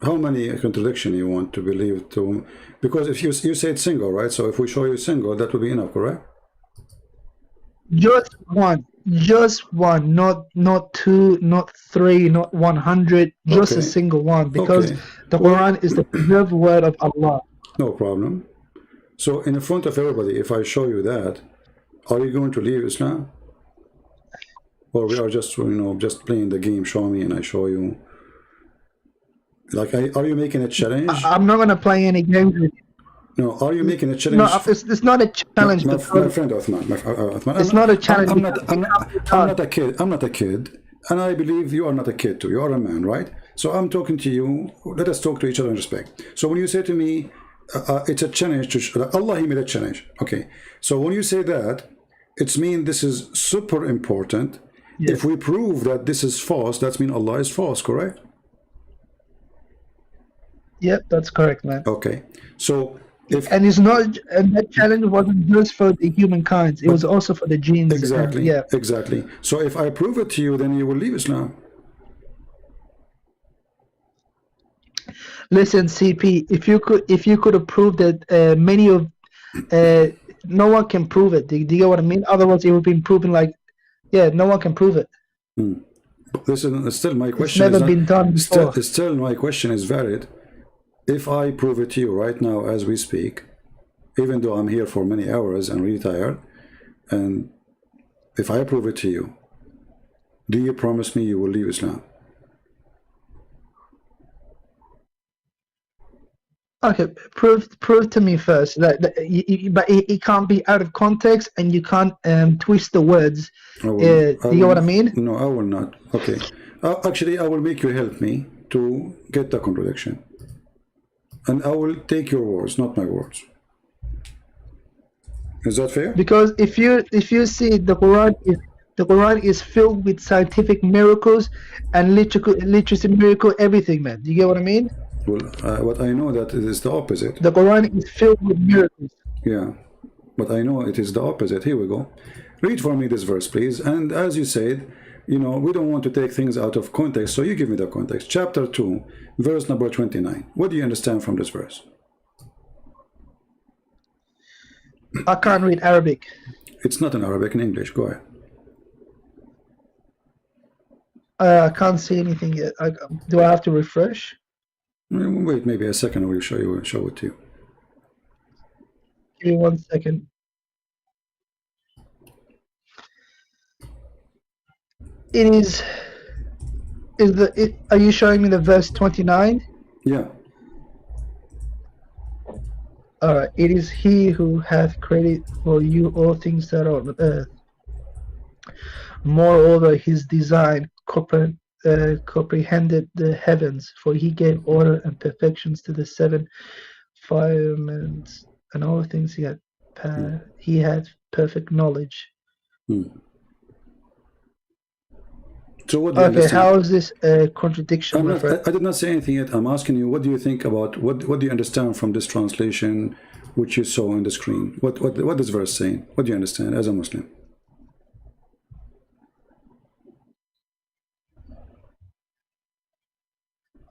how many contradiction you want to believe to, because if you said single, right? So if we show you single, that would be enough, correct? Just one, not two, not three, not 100, just a single one, because the Quran is the preserved word of Allah. No problem. So in front of everybody, if I show you that, are you going to leave Islam? Or we are just, you know, just playing the game, show me and I show you? Like, are you making a challenge? I'm not going to play any games with you. No, are you making a challenge? No, it's not a challenge. My friend Uthman, it's not a challenge. I'm not a kid. I'm not a kid. And I believe you are not a kid too. You are a man, right? So I'm talking to you. Let us talk to each other in respect. So when you say to me, it's a challenge to Allah, he made a challenge. Okay. So when you say that, it's mean this is super important. Yes. If we prove that this is false, that means Allah is false, correct? Yep, that's correct, man. Okay. So and it's not, and that challenge wasn't just for the humankind, it was also for the genes. Exactly. Yeah. Exactly. So if I prove it to you, then you will leave Islam. Listen, CP, if you could have proved that many of no one can prove it. Do you get what I mean? Otherwise it would be proven like, yeah, no one can prove it. Listen, still my question it's never been done before. Still my question is valid. If I prove it to you right now as we speak, even though I'm here for many hours and really tired, and if I prove it to you, do you promise me you will leave Islam? Okay, prove to me first that but it can't be out of context, and you can't twist the words. Do you know what I mean? No, I will not. Okay, actually, I will make you help me to get the contradiction. And I will take your words, not my words. Is that fair? Because if you see the Quran is filled with scientific miracles and literacy miracle, everything, man. Do you get what I mean? Well, what I know that it is the opposite. The Quran is filled with miracles. Yeah, but I know it is the opposite. Here we go. Read for me this verse, please. And as you said, you know, we don't want to take things out of context, so you give me the context. Chapter 2, verse number 29. What do you understand from this verse? I can't read Arabic. It's not in Arabic, in English. Go ahead. I can't see anything yet. Do I have to refresh? Wait, maybe a second. I will show it to you. Give me 1 second. It is are you showing me the verse 29? Yeah. It is he who hath created for you all things that are on earth. Moreover, his design comprehended the heavens, for he gave order and perfections to the seven firmaments, and all things he had perfect knowledge. So what do you Okay, understand? how is this a contradiction? I did not say anything yet. I'm asking you, what do you think about, what do you understand from this translation which you saw on the screen? What is verse saying? What do you understand as a Muslim?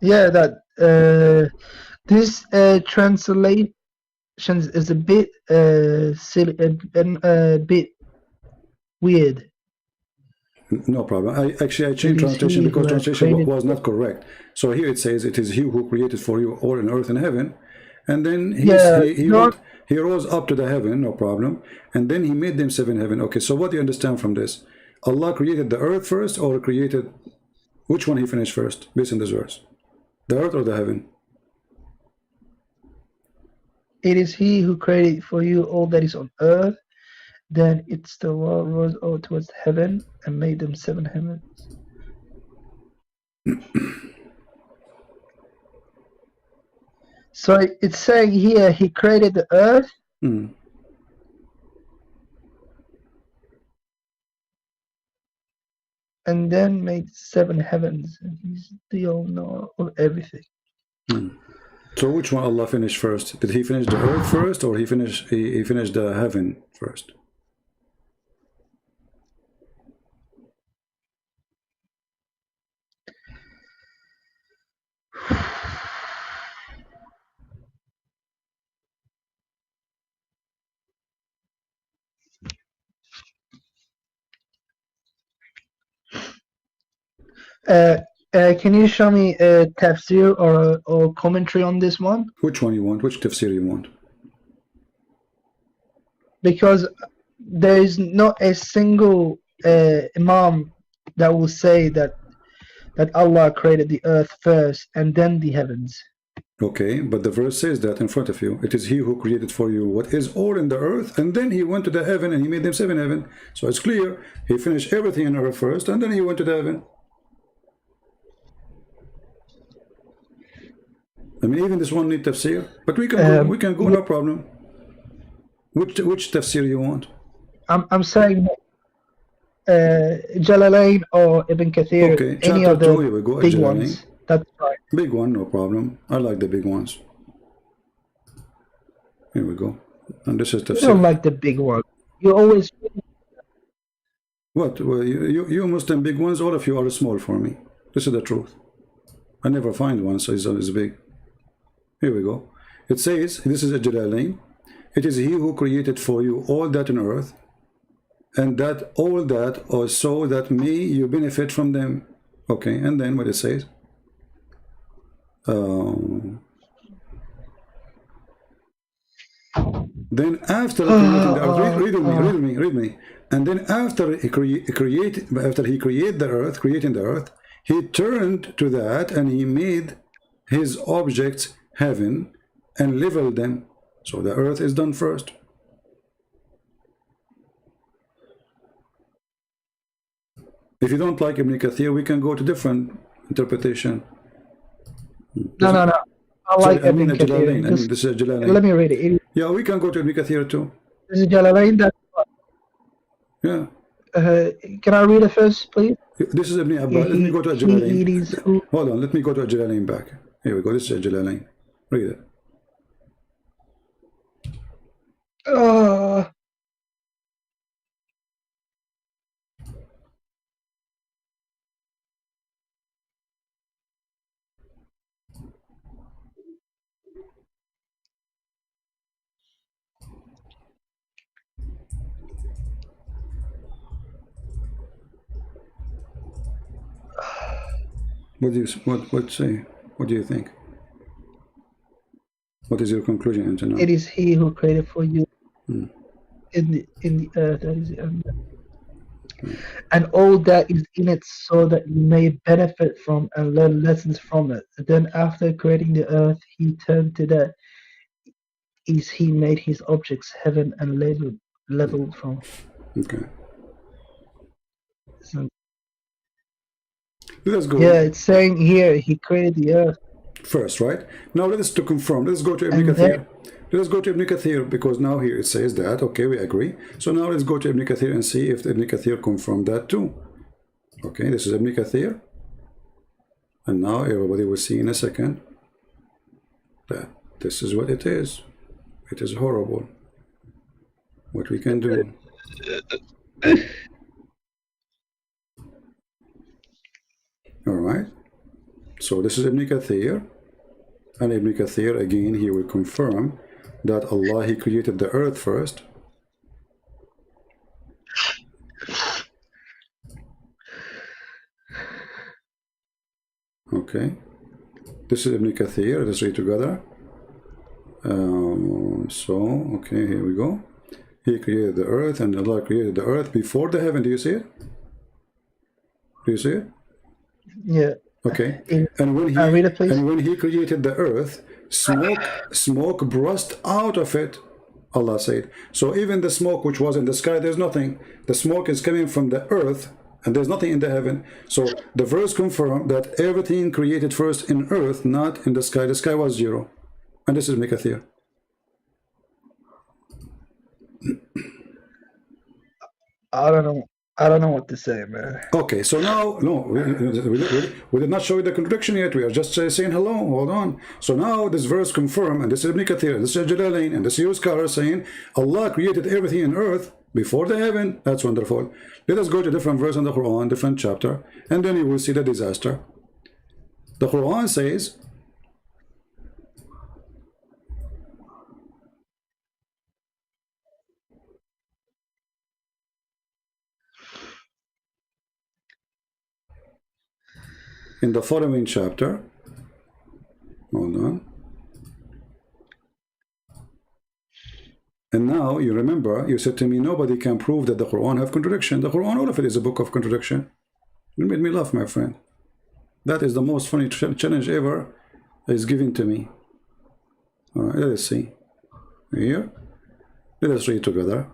Yeah, that this translation is a bit silly and a bit weird. No problem. I changed translation because translation was not correct. So here it says, it is he who created for you all in earth and heaven. And then he rose up to the heaven, no problem. And then he made them seven heaven. Okay, so what do you understand from this? Allah created the earth first, or created, which one he finished first, based on this verse? The earth or the heaven? It is he who created for you all that is on earth. Then it's the world rose out towards heaven and made them seven heavens. So it's saying here he created the earth. And then made seven heavens, and he's the owner of everything. So which one Allah finished first? Did he finish the earth first, or he finished the heaven first? Can you show me a tafsir or commentary on this one? Which one you want? Which tafsir you want? Because there is not a single imam that will say that Allah created the earth first and then the heavens. Okay, but the verse says that in front of you. It is he who created for you what is all in the earth, and then he went to the heaven and he made them seven heaven. So it's clear, he finished everything in earth first, and then he went to the heaven. I mean, even this one need tafsir, but we can go, no problem. Which tafsir you want? I'm saying Jalalain or Ibn Kathir, okay, any of the big Jalalain. ones. That's right. Big one, no problem. I like the big ones. Here we go. And this is tafsir. You don't like the big one. You always. What? Well, you Muslim big ones, all of you are small for me. This is the truth. I never find one so is big. Here we go. It says, this is a Jalalain. It is he who created for you all that in earth, and that all that, or so that may you benefit from them. Okay, and then what it says? Then after creating the earth, read me. And then after he created the earth, creating the earth, he turned to that and he made his objects heaven and leveled them. So the earth is done first. If you don't like Ibn Kathir, we can go to different interpretation. No. I like Ibn Kathir. This is Jalalain. Let me read it. Yeah, we can go to Ibn Kathir too. This is Jalalain. Yeah. Can I read it first, please? This is Ibn Abbas. Let me go to Jalalain. Hold on, let me go to Jalalain back. Here we go. This is Jalalain. Read it. What do you think? What is your conclusion, Antonio? It is he who created for you in the earth. That is, and all that is in it, so that you may benefit from and learn lessons from it. Then after creating the earth, he turned to that is he made his objects heaven and leveled from. Okay. So, Let's go. yeah, it's saying here he created the earth First, right? Now let us to confirm. Let's go to Ibn and Kathir. then Let us go to Ibn Kathir, because now here it says that, okay, we agree. So now let's go to Ibn Kathir and see if Ibn Kathir confirmed that too. Okay, this is Ibn Kathir. And now everybody will see in a second that this is what it is. It is horrible. What we can do. All right. So this is Ibn Kathir. And Ibn Kathir, again, he will confirm that Allah, he created the earth first. Okay. This is Ibn Kathir. Let's read together. Okay, here we go. He created the earth, and Allah created the earth before the heaven. Do you see it? Do you see it? yeah. Okay. In, And when read it, please. he created the earth, smoke burst out of it, Allah said. So even the smoke which was in the sky, there's nothing. The smoke is coming from the earth, and there's nothing in the heaven. So the verse confirmed that everything created first in earth, not in the sky. The sky was zero. And this is Ibn Kathir. I don't know what to say, man. Okay, so now, no, we did not show you the contradiction yet. We are just saying hello, hold on. So now this verse confirmed, and this is Ibn Kathir, this is Jalalain, and this is your scholar saying, Allah created everything in earth before the heaven. That's wonderful. Let us go to different verse in the Quran, different chapter, and then you will see the disaster. The Quran says, in the following chapter, hold on. And now you remember, you said to me, nobody can prove that the Quran have contradiction. The Quran, all of it is a book of contradiction. You made me laugh, my friend. That is the most funny challenge ever is given to me. All right, let us see. Here, let us read together.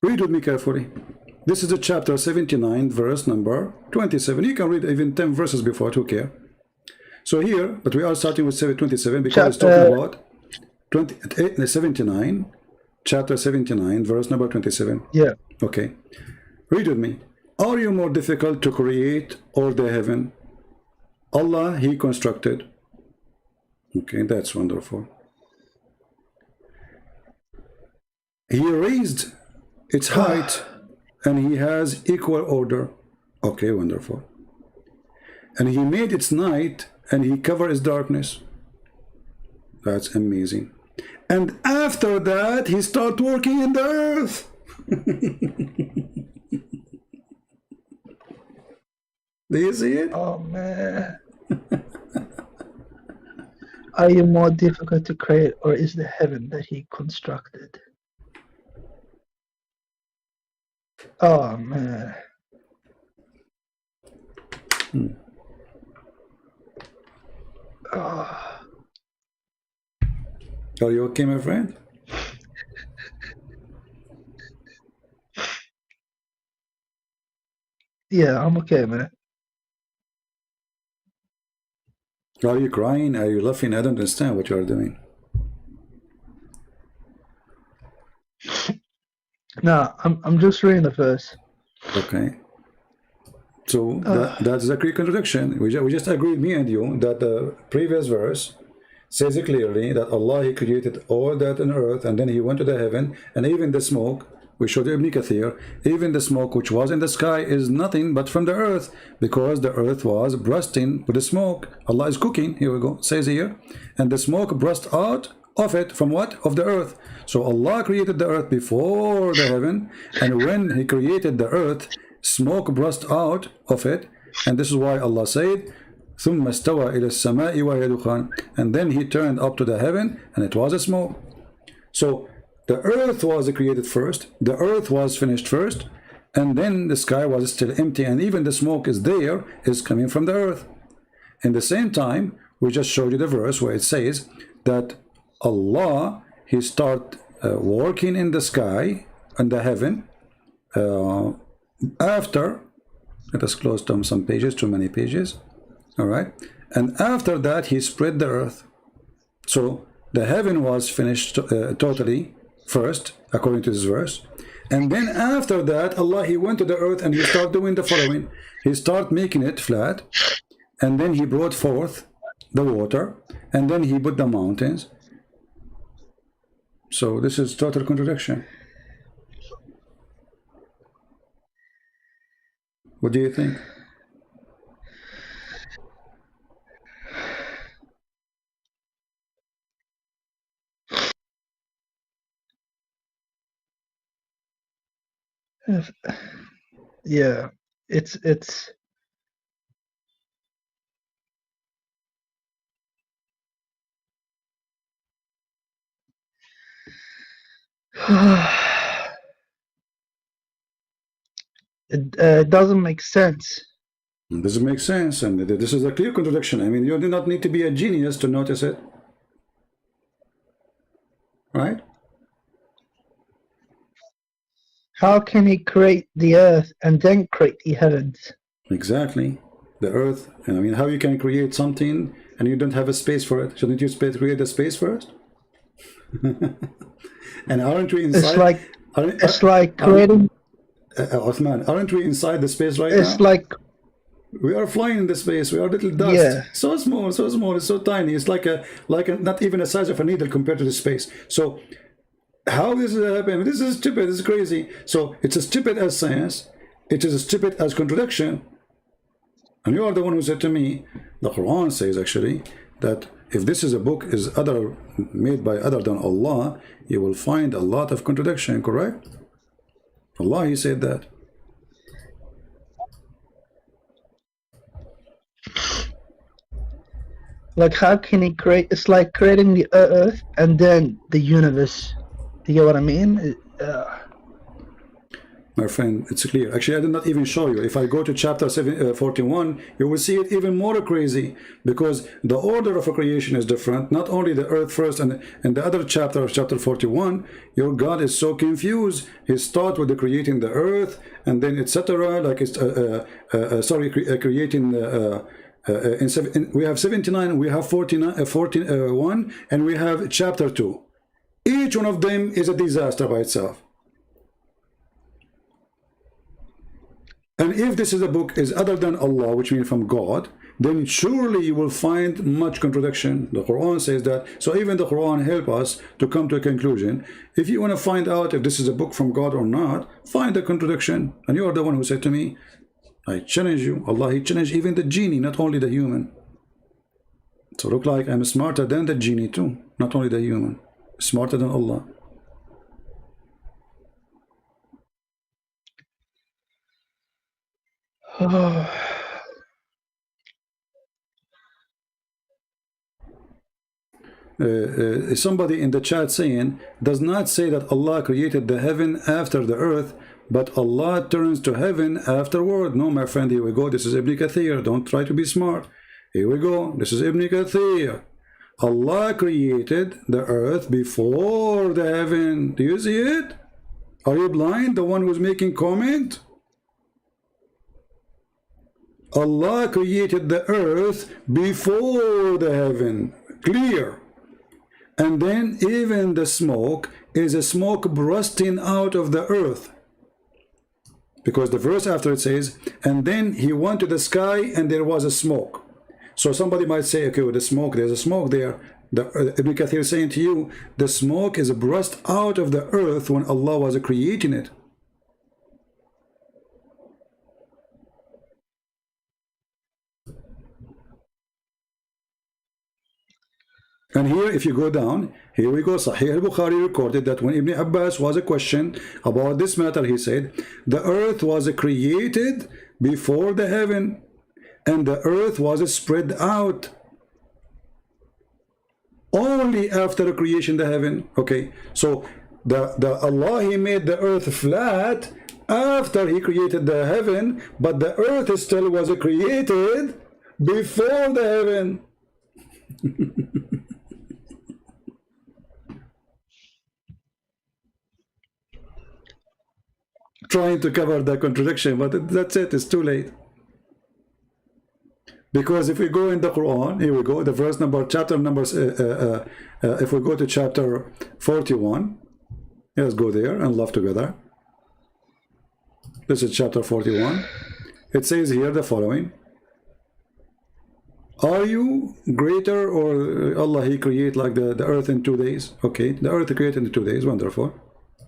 Read with me carefully. This is the chapter 79, verse number 27. You can read even 10 verses before, I don't care. So here, but we are starting with 27 because it's talking about 79, chapter 79, verse number 27. Yeah. Okay. Read with me. Are you more difficult to create or the heaven? Allah, he constructed. Okay, that's wonderful. He raised its height, and he has equal order. Okay, wonderful. And he made its night, and he covered its darkness. That's amazing. And after that, he started working in the earth. Do you see it? Oh, man. Are you more difficult to create, or is the heaven that he constructed? Oh, man. Oh. Are you okay, my friend? Yeah, I'm okay, man. Are you crying? Are you laughing? I don't understand what you are doing. No, I'm just reading the verse. Okay. So that's exactly a contradiction. We just agreed, me and you, that the previous verse says it clearly that Allah, he created all that on earth, and then he went to the heaven, and even the smoke, we showed Ibn Kathir, even the smoke which was in the sky is nothing but from the earth, because the earth was bursting with the smoke. Allah is cooking, here we go, says here, and the smoke burst out of it, from what? Of the earth. So Allah created the earth before the heaven, and when he created the earth, smoke burst out of it, and this is why Allah said, ثم استوى إلى السماء وهي دخان, and then he turned up to the heaven, and it was a smoke. So the earth was created first, the earth was finished first, and then the sky was still empty, and even the smoke is there, is coming from the earth. In the same time, we just showed you the verse where it says that Allah, he start working in the sky and the heaven after, let us close down some pages, too many pages, all right, and after that he spread the earth. So the heaven was finished totally first, according to this verse, and then after that Allah, he went to the earth and he started doing the following. He started making it flat, and then he brought forth the water, and then he put the mountains. So this is total contradiction. What do you think? Yeah, it's it doesn't make sense. Does it make sense? And this is a clear contradiction. I mean, you do not need to be a genius to notice it, right? How can he create the earth and then create the heavens? Exactly. The earth. I mean, how you can create something and you don't have a space for it? Shouldn't you create the space first? And aren't we inside? It's like creating. Uthman, aren't we inside the space right now? It's like we are flying in the space. We are little dust. Yeah. So small, so small. It's so tiny. It's like a not even the size of a needle compared to the space. So how this is happening? This is stupid. This is crazy. So it's as stupid as science. It is as stupid as contradiction. And you are the one who said to me, the Quran says actually that if this is a book is made by other than Allah, you will find a lot of contradiction. Correct? Allah, he said that. Like, how can he create? It's like creating the earth and then the universe. Do you get what I mean? My friend, it's clear. Actually, I did not even show you. If I go to chapter 41, you will see it even more crazy, because the order of a creation is different. Not only the earth first, and the other chapter of chapter 41, your God is so confused. He starts with creating the earth, and then etc. Like it's creating. We have 79, we have 41, and we have chapter 2. Each one of them is a disaster by itself. And if this is a book is other than Allah, which means from God, then surely you will find much contradiction. The Quran says that. So even the Quran help us to come to a conclusion. If you want to find out if this is a book from God or not, find a contradiction. And you are the one who said to me, I challenge you. Allah, he challenged even the genie, not only the human. So look like I'm smarter than the genie too, not only the human. Smarter than Allah. Somebody in the chat saying, does not say that Allah created the heaven after the earth, but Allah turns to heaven afterward. No, my friend, here we go. This is Ibn Kathir. Don't try to be smart. Here we go. This is Ibn Kathir. Allah created the earth before the heaven. Do you see it? Are you blind? The one who's making comment? Allah created the earth before the heaven. Clear. And then even the smoke is a smoke bursting out of the earth. Because the verse after it says, and then he went to the sky and there was a smoke. So somebody might say, okay, with the smoke, there's a smoke there. Ibn Kathir is saying to you, the smoke is burst out of the earth when Allah was creating it. And here, if you go down, here we go. Sahih al-Bukhari recorded that when Ibn Abbas was questioned about this matter, he said, the earth was created before the heaven, and the earth was spread out. only after creation the heaven. Okay, so the Allah, he made the earth flat after he created the heaven, but the earth still was created before the heaven. Trying to cover the contradiction, but that's it, it's too late. Because if we go in the Quran, here we go, the verse number, chapter numbers, if we go to chapter 41, let's go there and laugh together. This is chapter 41. It says here the following: are you greater, or Allah, he create like the earth in 2 days? Okay, the earth created in 2 days, wonderful.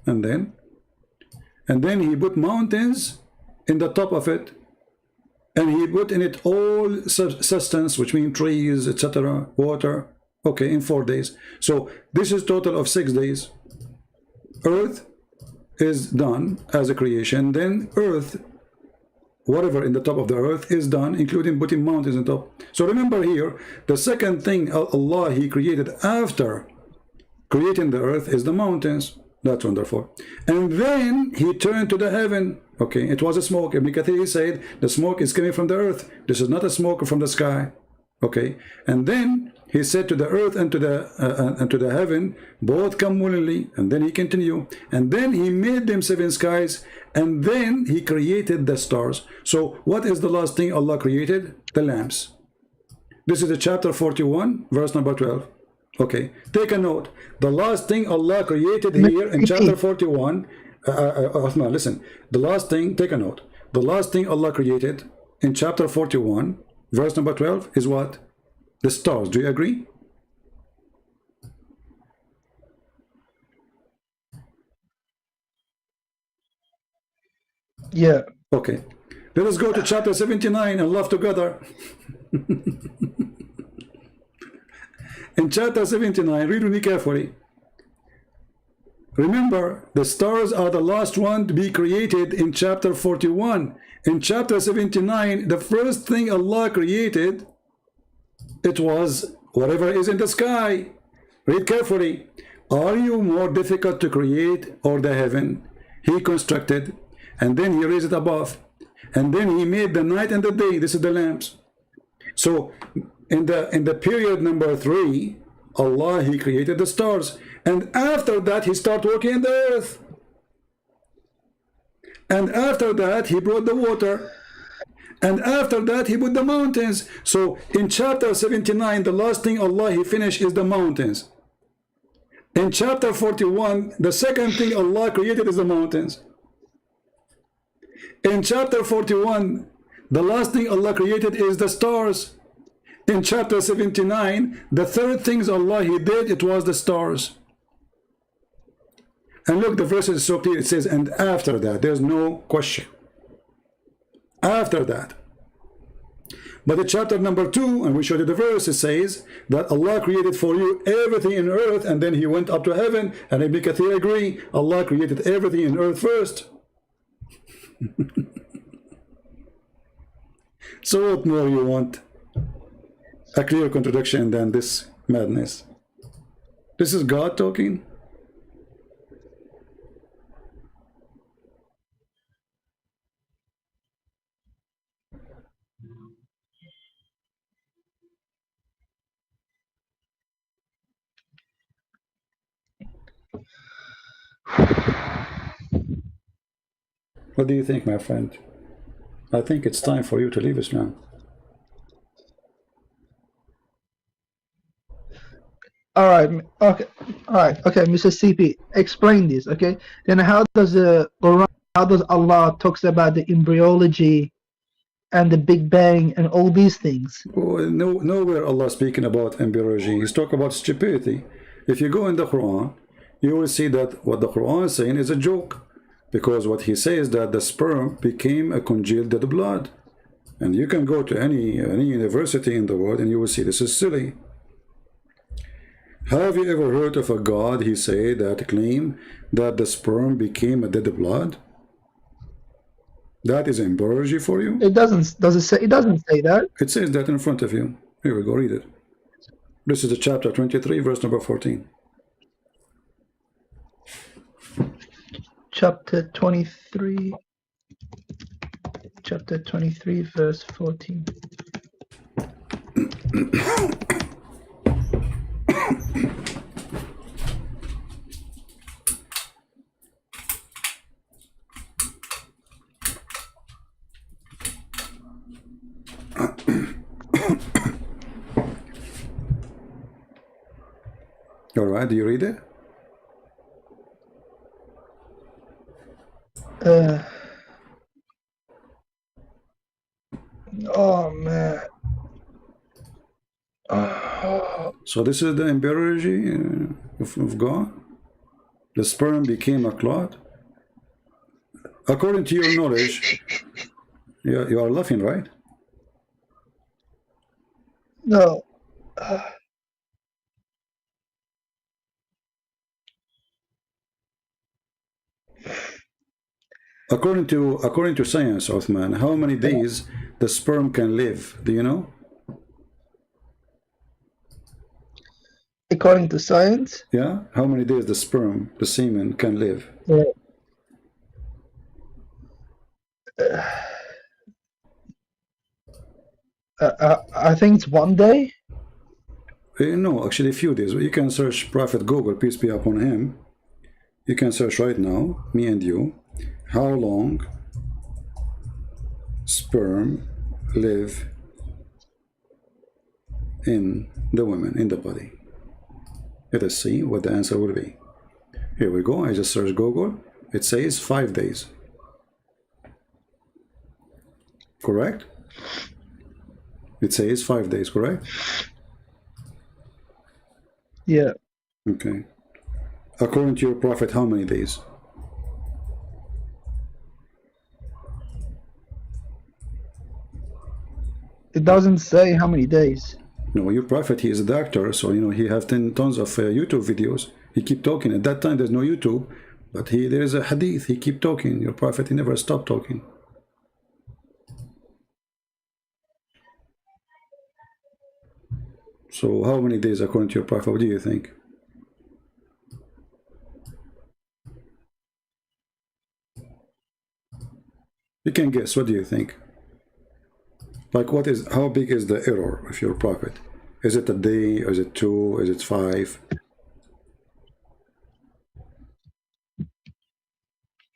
And then he put mountains in the top of it, and he put in it all substance, which means trees, etc., water. Okay, in 4 days. So this is total of 6 days. Earth is done as a creation, then earth, whatever in the top of the earth is done, including putting mountains on top. So remember here, the second thing Allah, he created after creating the earth is the mountains. That's wonderful. And then he turned to the heaven. Okay, it was a smoke. Ibn Kathir said the smoke is coming from the earth. This is not a smoke from the sky. Okay, and then he said to the earth and to the heaven, both come willingly. And then he continued, and then he made them 7 skies, and then he created the stars. So what is the last thing Allah created? The lamps. This is the chapter 41, verse number 12. Okay, take a note. The last thing Allah created here in chapter 41, Uthman, listen. The last thing, take a note. The last thing Allah created in chapter 41, verse number 12 is what? The stars. Do you agree? Yeah. Okay. Let us go to chapter 79 and laugh together. In chapter 79, read with me carefully. Remember, the stars are the last one to be created in chapter 41. In chapter 79, the first thing Allah created, it was whatever is in the sky. Read carefully. Are you more difficult to create, or the heaven? He constructed, and then he raised it above, and then he made the night and the day. This is the lamps. So in the period number 3, Allah, he created the stars, and after that he started working in the earth, and after that he brought the water, and after that he put the mountains. So in chapter 79, the last thing Allah, he finished is the mountains. In chapter 41, the second thing Allah created is the mountains. In chapter 41, the last thing Allah created is the stars. In chapter 79, the third things Allah, he did, it was the stars. And look, the verse is so clear. It says, and after that, there's no question. After that. But in chapter number 2, and we showed you the verse, it says that Allah created for you everything in earth, and then he went up to heaven. And Ibn Kathir agree, Allah created everything in earth first. So what more you want? A clear contradiction than this madness. This is God talking. What do you think, my friend? I think it's time for you to leave Islam. All right. Okay. All right. Okay, Mr. CP, explain this. Okay. Then how does the Quran, how does Allah talks about the embryology and the Big Bang and all these things? Nowhere Allah speaking about embryology. He's talking about stupidity. If you go in the Quran, you will see that what the Quran is saying is a joke. Because what he says that the sperm became a congealed dead blood. And you can go to any university in the world and you will see this is silly. Have you ever heard of a God, he say, that claim that the sperm became a dead blood? That is embryology for you? It doesn't say that? It says that in front of you. Here we go, read it. This is the chapter 23, verse number 14. Chapter 23. Chapter 23, verse 14. All right, do you read it? Oh man. Oh. So this is the embryology of God. The sperm became a clot. According to your knowledge, you are laughing, right? No. According to science, Uthman, how many days the sperm can live? Do you know? According to science? Yeah? How many days the sperm, the semen, can live? Yeah. I think it's 1 day. No, actually a few days. You can search Prophet Google, peace be upon him. You can search right now, me and you, how long sperm live in the woman, in the body. Let us see what the answer will be. Here we go. I just searched Google. It says 5 days. Correct? It says 5 days, correct? Yeah. Okay. According to your prophet, how many days? It doesn't say how many days. No, your prophet, he is a doctor, so you know he has tons of YouTube videos. He keep talking. At that time, there's no YouTube, but there is a hadith. He keep talking. Your prophet, he never stopped talking. So how many days according to your prophet? What do you think? You can guess. What do you think? Like how big is the error of your prophet? Is it a day? Is it 2? Is it 5?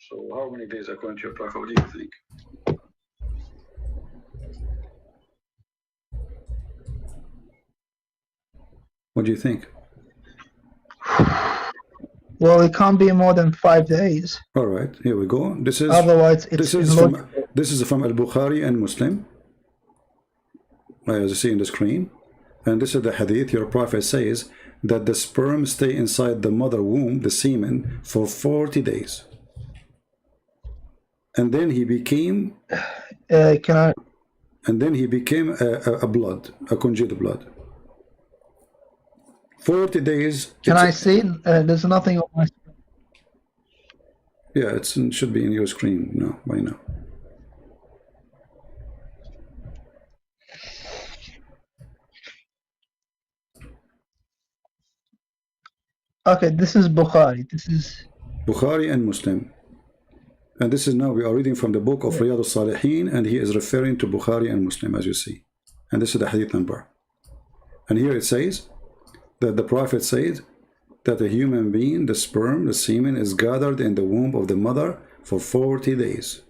So how many days according to your prophet? What do you think? What do you think? Well, it can't be more than 5 days. All right, here we go. This is Otherwise, it's illogical. This is from Al-Bukhari and Muslim, as you see in the screen. And this is the hadith. Your prophet says that the sperm stay inside the mother womb, the semen, for 40 days. And then he became and then he became a blood, a congealed blood. 40 days. Can I see? There's nothing on my screen. Yeah, it should be in your screen now, by now. Okay, this is Bukhari. This is Bukhari and Muslim. And this is now, we are reading from the book of Riyadh al-Salihin, and he is referring to Bukhari and Muslim, as you see. And this is the hadith number. And here it says that the prophet said that a human being, the sperm, the semen, is gathered in the womb of the mother for 40 days.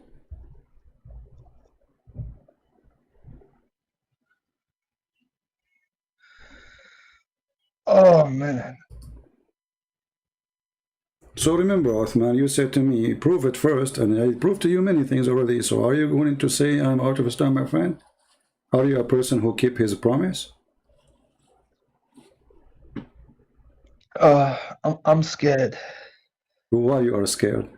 Oh man. So remember, Uthman, you said to me, prove it first, and I proved to you many things already. So are you going to say I'm out of Islam, my friend? Are you a person who keep his promise? I'm scared. Why you are scared?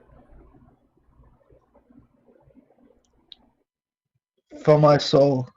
For my soul.